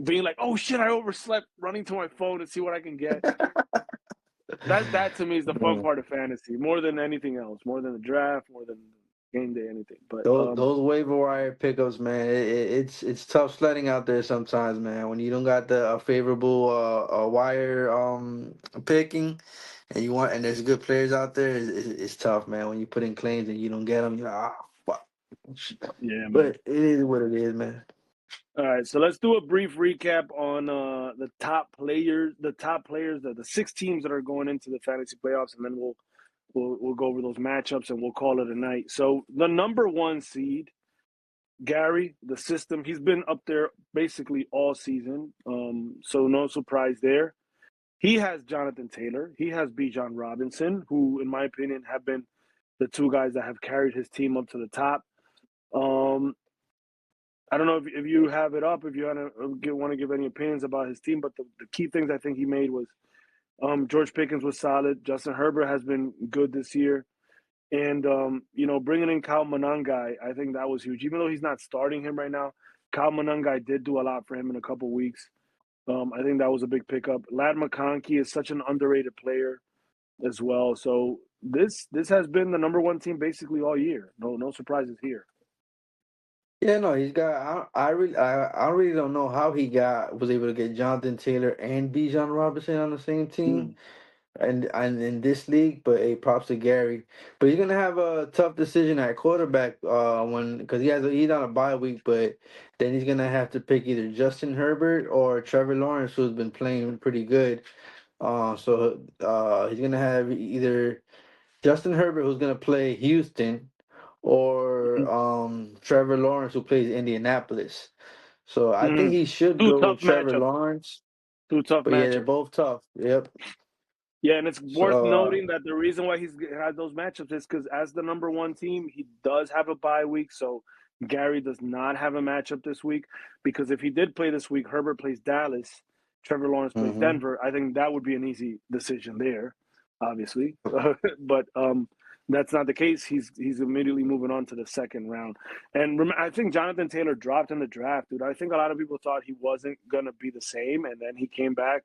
being like, oh shit, I overslept, running to my phone to see what I can get. That to me is the fun part of fantasy, more than anything else, more than the draft, more than game day, anything. But Those waiver wire pickups, man, it's tough sledding out there sometimes, man. When you don't got the favorable wire picking, and there's good players out there, it's tough, man. When you put in claims and you don't get them, you're like, ah, fuck. yeah, man. But it is what it is, man. All right, so let's do a brief recap on the top players, the 6 teams that are going into the fantasy playoffs, and then we'll go over those matchups and we'll call it a night. So the number 1 seed, Gary, the system, he's been up there basically all season, so no surprise there. He has Jonathan Taylor. He has Bijan Robinson, who, in my opinion, have been the 2 guys that have carried his team up to the top. I don't know if you have it up, if you want to give any opinions about his team, but the key things I think he made was George Pickens was solid. Justin Herbert has been good this year. And, bringing in Kyle Monangai, I think that was huge. Even though he's not starting him right now, Kyle Monangai did do a lot for him in a couple weeks. I think that was a big pickup. Ladd McConkey is such an underrated player as well. So this has been the number 1 team basically all year. No surprises here. Yeah, no, he's got. I really don't know how he was able to get Jonathan Taylor and Bijan Robinson on the same team, and in this league. But hey, props to Gary. But he's gonna have a tough decision at quarterback because he's on a bye week. But then he's gonna have to pick either Justin Herbert or Trevor Lawrence, who's been playing pretty good. So he's gonna have either Justin Herbert, who's gonna play Houston, or Trevor Lawrence, who plays Indianapolis. So I think Mm-hmm. he should 2 go tough with Trevor matchups. Lawrence. 2 tough But yeah, they're matchups. both tough. Yep. Yeah, and it's worth So noting that the reason why he's had those matchups is because as the number 1 team, he does have a bye week. So Gary does not have a matchup this week because if he did play this week, Herbert plays Dallas, Trevor Lawrence plays mhm. Denver. I think that would be an easy decision there, obviously. But that's not the case. He's immediately moving on to the second round. And I think Jonathan Taylor dropped in the draft, dude. I think a lot of people thought he wasn't going to be the same, and then he came back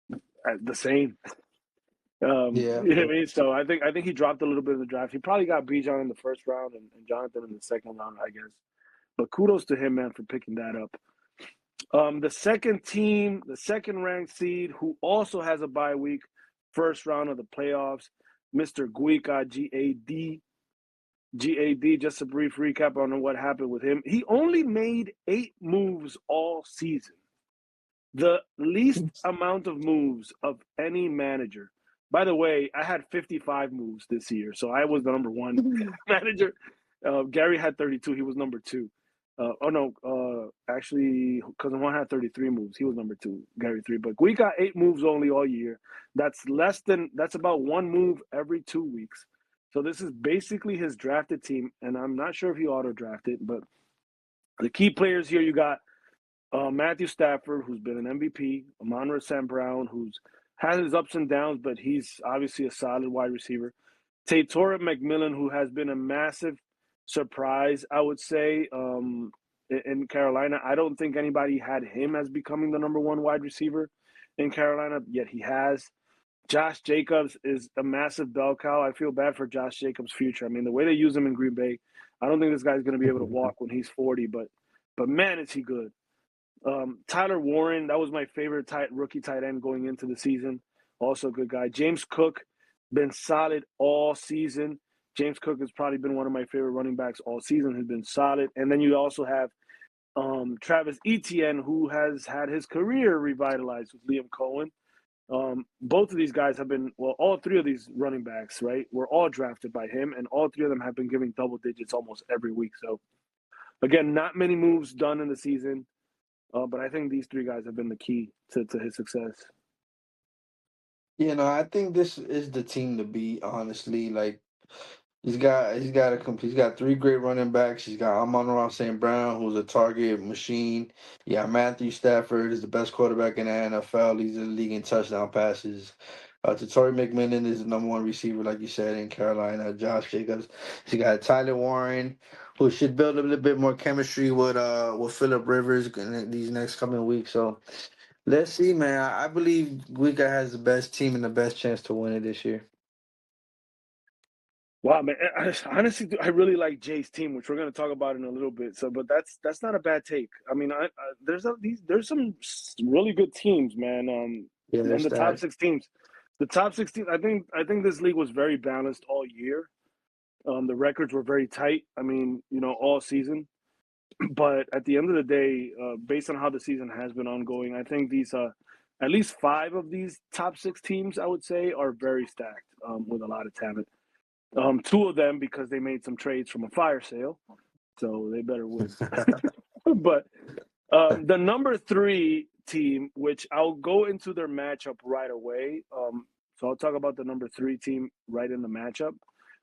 the same. Yeah. You know what I mean? So I think he dropped a little bit in the draft. He probably got Bijan in the first round and Jonathan in the second round, I guess. But kudos to him, man, for picking that up. The second team, the second ranked seed, who also has a bye week, first round of the playoffs, Mr. Guica, GAD. Just a brief recap on what happened with him. He only made 8 moves all season, the least amount of moves of any manager. By the way, I had 55 moves this year, so I was the number 1 manager. Gary had 32. He was number 2. Actually, Cousin Juan had 33 moves. He was number 2, Gary 3. But we got 8 moves only all year. That's about 1 move every 2 weeks. So this is basically his drafted team, and I'm not sure if he auto-drafted, but the key players here, you got Matthew Stafford, who's been an MVP, Amon-Ra St. Brown, who's had his ups and downs, but he's obviously a solid wide receiver. Tatora McMillan, who has been a massive surprise, I would say, in Carolina. I don't think anybody had him as becoming the number 1 wide receiver in Carolina, yet he has. Josh Jacobs is a massive bell cow. I feel bad for Josh Jacobs' future. I mean, the way they use him in Green Bay, I don't think this guy's going to be able to walk when he's 40, but man, is he good. Tyler Warren, that was my favorite rookie tight end going into the season. Also a good guy. James Cook, been solid all season. James Cook has probably been one of my favorite running backs all season, has been solid. And then you also have Travis Etienne, who has had his career revitalized with Liam Cohen. Both of these guys have been, well, all 3 of these running backs, right, were all drafted by him, and all 3 of them have been giving double digits almost every week. So, again, not many moves done in the season. But I think these 3 guys have been the key to his success. You know, I think this is the team to beat, honestly. Like, He's got three great running backs. He's got Amon-Ra St. Brown, who's a target machine. Yeah, Matthew Stafford is the best quarterback in the NFL. He's in the league in touchdown passes. Torrey McMillan is the number one receiver, like you said, in Carolina. Josh Jacobs. He got Tyler Warren, who should build a little bit more chemistry with Phillip Rivers in these next coming weeks. So let's see, man. I believe Wika has the best team and the best chance to win it this year. Wow, man. Honestly, I really like Jay's team, which we're going to talk about in a little bit. So, but that's not a bad take. I mean, there's some really good teams, man. Yeah, In that's the top that. six teams, the top 16. I think this league was very balanced all year. The records were very tight. I mean, all season. But at the end of the day, based on how the season has been ongoing, I think these at least five of these top six teams, I would say, are very stacked with a lot of talent. Two of them because they made some trades from a fire sale, so they better win. But the number three team, which I'll go into their matchup right away. So I'll talk about the number three team right in the matchup,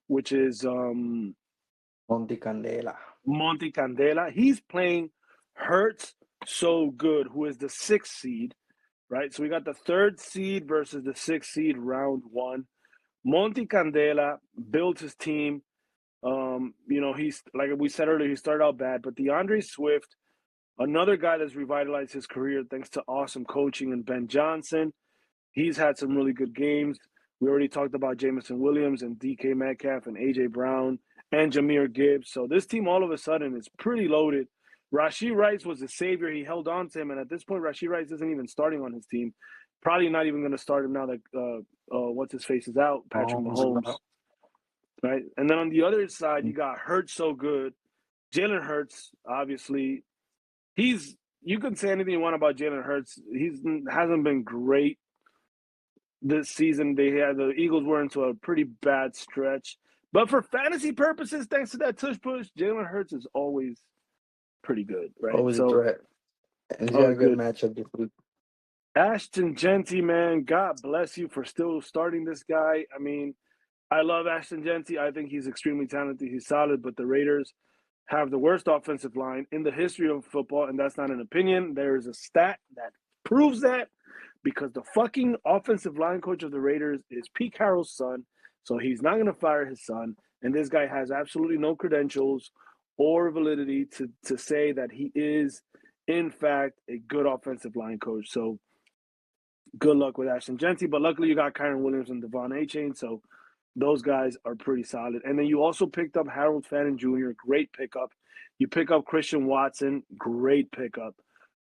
which is Monte Candela. Monte Candela. He's playing Hurts So Good, who is the sixth seed, right? So we got the third seed versus the sixth seed, round one. Monte Candela built his team. He's like we said earlier, he started out bad, but DeAndre Swift, another guy that's revitalized his career thanks to awesome coaching, and Ben Johnson. He's had some really good games. We already talked about Jamison Williams and DK Metcalf and AJ Brown and Jahmyr Gibbs. So this team all of a sudden is pretty loaded. Rashee Rice was the savior. He held on to him, and at this point, Rashee Rice isn't even starting on his team. Probably not even going to start him now that what's his face is out, Patrick Mahomes, right? And then on the other side, you got Hurts So Good. Jalen Hurts, obviously, you can say anything you want about Jalen Hurts. He hasn't been great this season. The Eagles were into a pretty bad stretch. But for fantasy purposes, thanks to that tush push, Jalen Hurts is always pretty good, right? Always a So threat. And he's got a always good good. matchup this week. Ashton Genty, man, God bless you for still starting this guy. I mean, I love Ashton Genty. I think he's extremely talented. He's solid, but the Raiders have the worst offensive line in the history of football, and that's not an opinion. There is a stat that proves that because the fucking offensive line coach of the Raiders is Pete Carroll's son, so he's not going to fire his son, and this guy has absolutely no credentials or validity to say that he is, in fact, a good offensive line coach. So good luck with Ashton Genty, but luckily you got Kyron Williams and Devon Achane, so those guys are pretty solid. And then you also picked up Harold Fannin Jr., great pickup. You pick up Christian Watson, great pickup.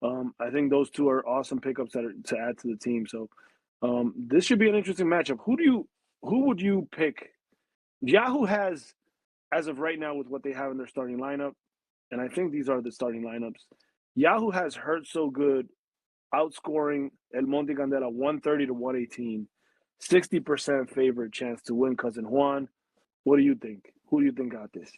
I think those two are awesome pickups to add to the team. So this should be an interesting matchup. Who would you pick? Yahoo has, as of right now, with what they have in their starting lineup, and I think these are the starting lineups. Yahoo has Hurt So Good outscoring El Monte Candela 130 to 118. 60% favorite chance to win Cousin Juan. What do you think? Who do you think got this?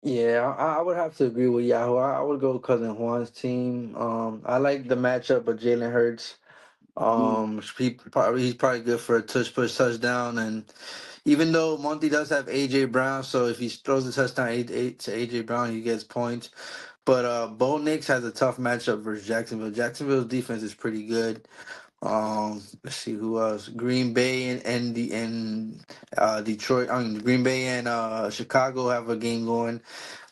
Yeah, I would have to agree with Yahoo. I would go cousin Juan's team. I like the matchup of Jalen Hurts. Mm. He's probably good for a touch push touchdown, and even though Monty does have AJ Brown, so if he throws a touchdown to AJ Brown, he gets points. But Bo Nix has a tough matchup versus Jacksonville. Jacksonville's defense is pretty good. Let's see who else. Green Bay and Detroit. I mean, Green Bay and Chicago have a game going.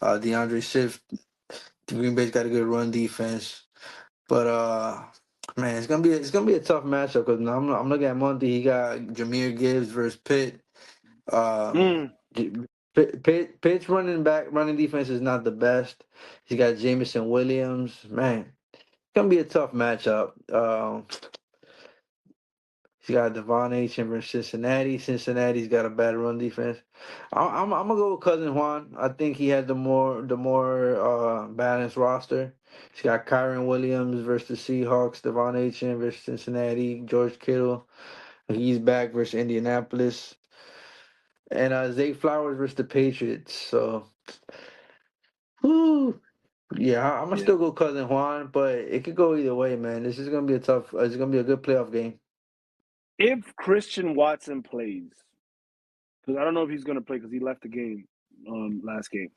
DeAndre Swift. Green Bay's got a good run defense, but man, it's gonna be a tough matchup because I'm looking at Monty. He got Jahmyr Gibbs versus Pitt. Um, Mm. Pitt's running defense is not the best. He's got Jamison Williams. Man, it's gonna be a tough matchup. He's got Devon Achane versus Cincinnati. Cincinnati's got a bad run defense. I'm gonna go with Cousin Juan. I think he had the more balanced roster. He's got Kyron Williams versus the Seahawks, Devon Achane versus Cincinnati, George Kittle. He's back versus Indianapolis, and Zay Flowers versus the Patriots. So, whew, yeah, I'm gonna Yeah. still go Cousin Juan, but it could go either way, man. This is gonna be a tough. It's gonna be a good playoff game. If Christian Watson plays, because I don't know if he's going to play because he left the game last game.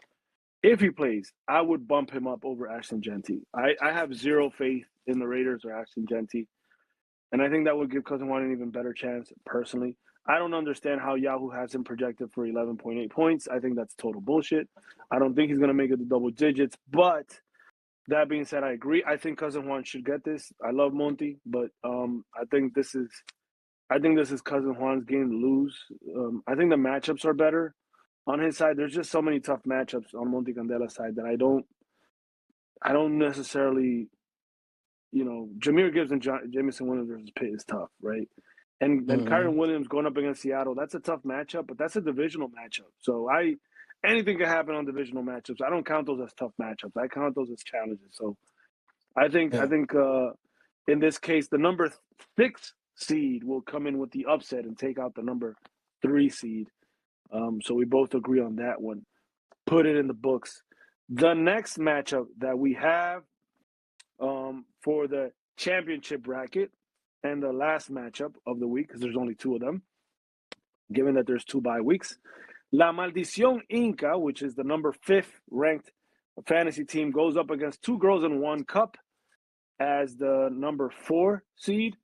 If he plays, I would bump him up over Ashton Genty. I have zero faith in the Raiders or Ashton Genty, and I think that would give Cousin Juan an even better chance, personally. I don't understand how Yahoo has him projected for 11.8 points. I think that's total bullshit. I don't think he's going to make it to double digits, but that being said, I agree. I think Cousin Juan should get this. I love Monty, but I think this is Cousin Juan's game to lose. I think the matchups are better on his side. There's just so many tough matchups on Monty Candela's side that I don't necessarily, Jameer Gibbs and Jamison Williams versus Pitt is tough, right? And then Mm-hmm. Kyron Williams going up against Seattle, that's a tough matchup, but that's a divisional matchup. So anything can happen on divisional matchups. I don't count those as tough matchups. I count those as challenges. So I Yeah. think in this case, the number 6 seed will come in with the upset and take out the number 3 seed. So we both agree on that one. Put it in the books. The next matchup that we have for the championship bracket and the last matchup of the week, because there's only 2 of them, given that there's 2 bye weeks. La Maldición Inca, which is the number 5th ranked fantasy team, goes up against 2 Girls in 1 Cup as the number 4 seed.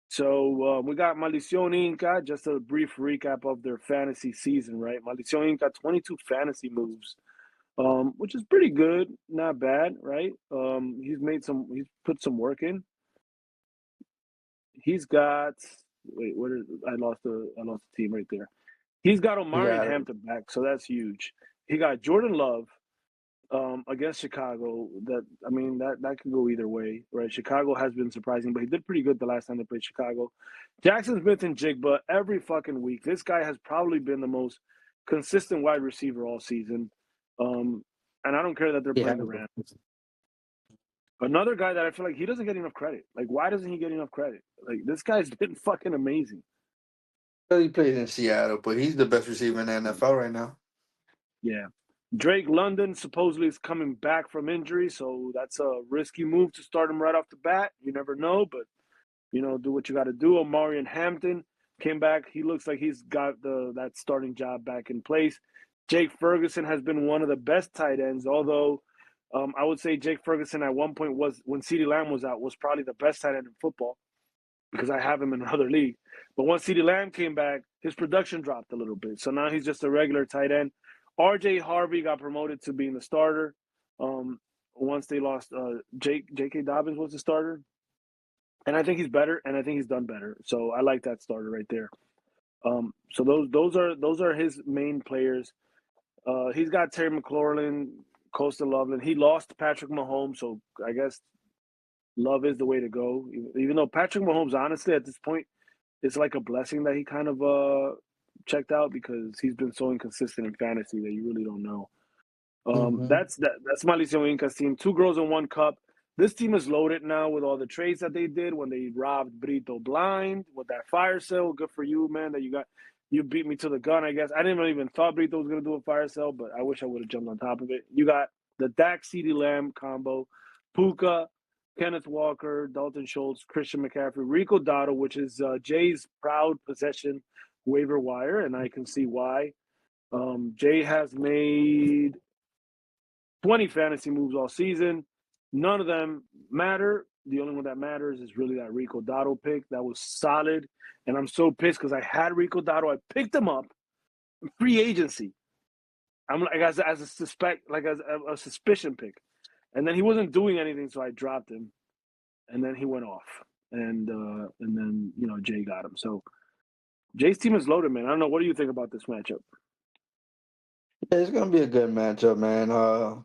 So we got Maldición Inca. Just a brief recap of their fantasy season, right? Maldición Inca, 22 fantasy moves, which is pretty good, not bad, right? He's put some work in. He's got I lost the team right there. He's got Omar and Yeah. Hampton back, so that's huge. He got Jordan Love against Chicago. That could go either way, right? Chicago has been surprising, but he did pretty good the last time they played Chicago. Jackson Smith and Jigba every fucking week. This guy has probably been the most consistent wide receiver all season. And I don't care that they're Yeah. playing the Rams. Another guy that I feel like he doesn't get enough credit. Like, why doesn't he get enough credit? Like, this guy's been fucking amazing. He plays in Seattle, but he's the best receiver in the NFL right now. Yeah. Drake London supposedly is coming back from injury, so that's a risky move to start him right off the bat. You never know, but do what you got to do. Omar and Hampton came back. He looks like he's got that starting job back in place. Jake Ferguson has been one of the best tight ends, although I would say Jake Ferguson at one point was, when CeeDee Lamb was out, was probably the best tight end in football because I have him in another league. But once CeeDee Lamb came back, his production dropped a little bit. So now he's just a regular tight end. RJ Harvey got promoted to being the starter. Once they lost J.K. Dobbins was the starter. And I think he's better, and I think he's done better. So I like that starter right there. So those are his main players. He's got Terry McLaurin, Costa Loveland. He lost Patrick Mahomes, so I guess Love is the way to go. Even though Patrick Mahomes, honestly, at this point, it's like a blessing that he kind of checked out because he's been so inconsistent in fantasy that you really don't know. Mm-hmm. That's Maldición Inca's team. 2 Girls in 1 Cup. This team is loaded now with all the trades that they did when they robbed Brito blind with that fire sale. Good for you, man, that you beat me to the gun, I guess. I didn't even thought Brito was gonna do a fire sale, but I wish I would have jumped on top of it. You got the Dak CeeDee Lamb combo, Puka, Kenneth Walker, Dalton Schultz, Christian McCaffrey, Rico Dotto, which is Jay's proud possession waiver wire, and I can see why. Jay has made 20 fantasy moves all season. None of them matter. The only one that matters is really that Rico Dotto pick. That was solid. And I'm so pissed because I had Rico Dotto. I picked him up in free agency. I'm like as a suspect, like as a suspicion pick. And then he wasn't doing anything, so I dropped him. And then he went off. And then, Jay got him. So Jay's team is loaded, man. I don't know. What do you think about this matchup? Yeah, it's gonna be a good matchup, man.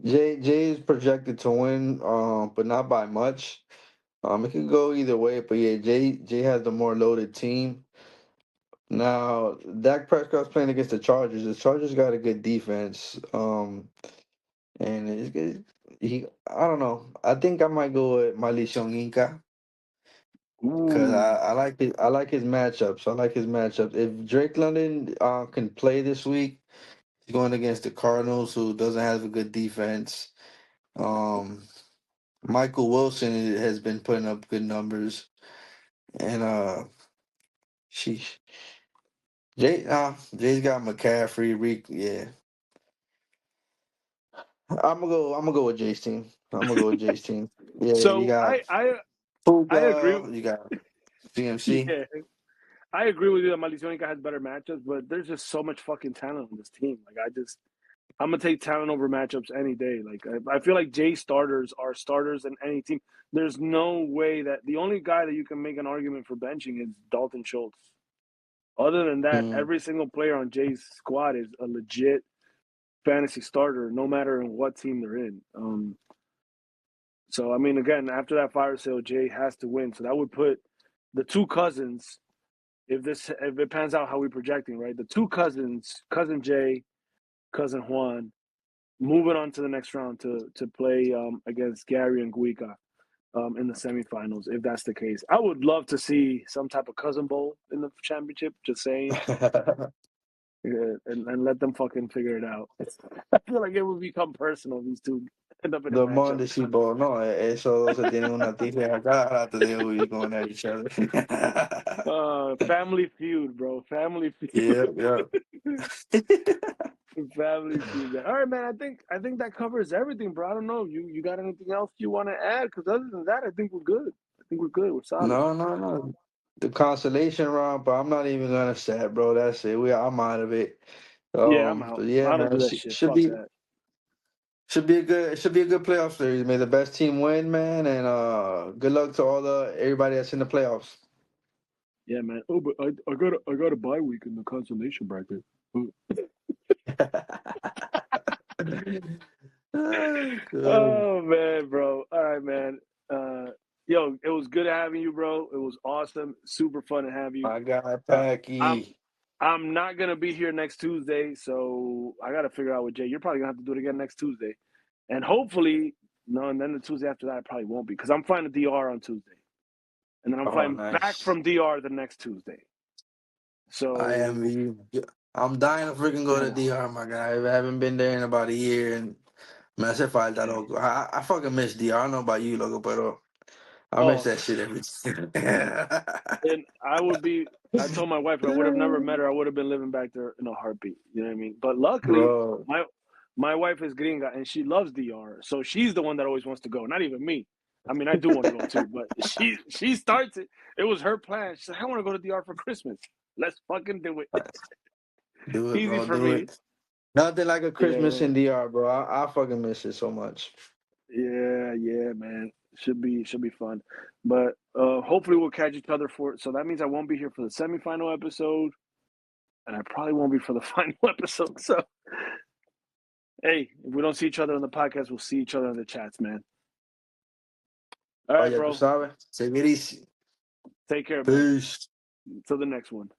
Jay is projected to win, but not by much. It could go either way, but yeah, Jay has the more loaded team. Now, Dak Prescott's playing against the Chargers. The Chargers got a good defense. And it's good. I don't know. I think I might go with Maldición Inca because Ooh. I like his matchups. I like his matchups. If Drake London can play this week, he's going against the Cardinals, who doesn't have a good defense. Um, Michael Wilson has been putting up good numbers, and sheesh. Jay's got McCaffrey. Yeah, I'm gonna go with Jay's team. I'm gonna go with Jay's team. Yeah, you So got I agree. Puka, you got CMC. Yeah, I agree with you that Malicionicas has better matchups, but there's just so much fucking talent on this team. Like I'm gonna take talent over matchups any day. Like I feel like Jay starters are starters in any team. There's no way that the only guy that you can make an argument for benching is Dalton Schultz. Other than that, Mm. every single player on Jay's squad is a legit fantasy starter, no matter in what team they're in. So I mean, again, after that fire sale, Jay has to win. So that would put the two cousins, if it pans out how we're projecting, right? The two cousins, cousin Jay, cousin Juan, moving on to the next round to play against Gary and Guica in the semifinals, if that's the case. I would love to see some type of cousin bowl in the championship. Just saying, yeah, and let them fucking figure it out. I feel like it would become personal. These two end up in a The matchup. Monday Ball, no, eso se tiene una tija a cada rato de ellos going at each other. Family feud, bro. Family Yeah, feud. yeah. Family feud. All right, man. I think that covers everything, bro. I don't know. You got anything else you want to add? Because other than that, I think we're good. I think we're good. We're solid. No. The consolation round, but I'm not even gonna say it, bro. That's it. I'm out of it. Yeah, I'm out. But yeah, I don't man, do that shit. should Fuck be that. should be a good playoff series. May the best team win, man, and good luck to everybody that's in the playoffs. Yeah, man. Oh, but I got a bye week in the consolation bracket. Good. Oh man, bro. All right, man. Uh, yo, it was good having you, bro. It was awesome. Super fun to have you. My guy, Uh, I'm Packy. I'm not gonna be here next Tuesday, so I gotta figure out with Jay. You're probably gonna have to do it again next Tuesday, and hopefully, no. And then the Tuesday after that, I probably won't be because I'm flying to DR on Tuesday, and then I'm Oh, flying back nice. from DR the next Tuesday. I So am you. I'm dying to freaking go yeah, to man. DR, my guy. I haven't been there in about a year, and me hace falta, Yeah. loco. I fucking miss DR. I don't know about you, loco, pero I miss Oh, that shit every time. and I would be. I told my wife I would have never met her. I would have been living back there in a heartbeat. You know what I mean? But luckily, Bro. my wife is gringa and she loves DR, so she's the one that always wants to go. Not even me. I mean, I do want to go too, but she starts it. It was her plan. She's like, I want to go to DR for Christmas. Let's fucking do it. Do it, Easy bro. for Do me. it. Nothing like a Christmas Yeah, in DR, bro. I fucking miss it so much. yeah, man. Should be fun. But hopefully we'll catch each other for it. So that means I won't be here for the semifinal episode, and I probably won't be for the final episode. So hey, if we don't see each other on the podcast, we'll see each other in the chats, man. All Oh, right, ya tú bro. sabes. Seguir easy. Take care, man. Peace. Till the next one.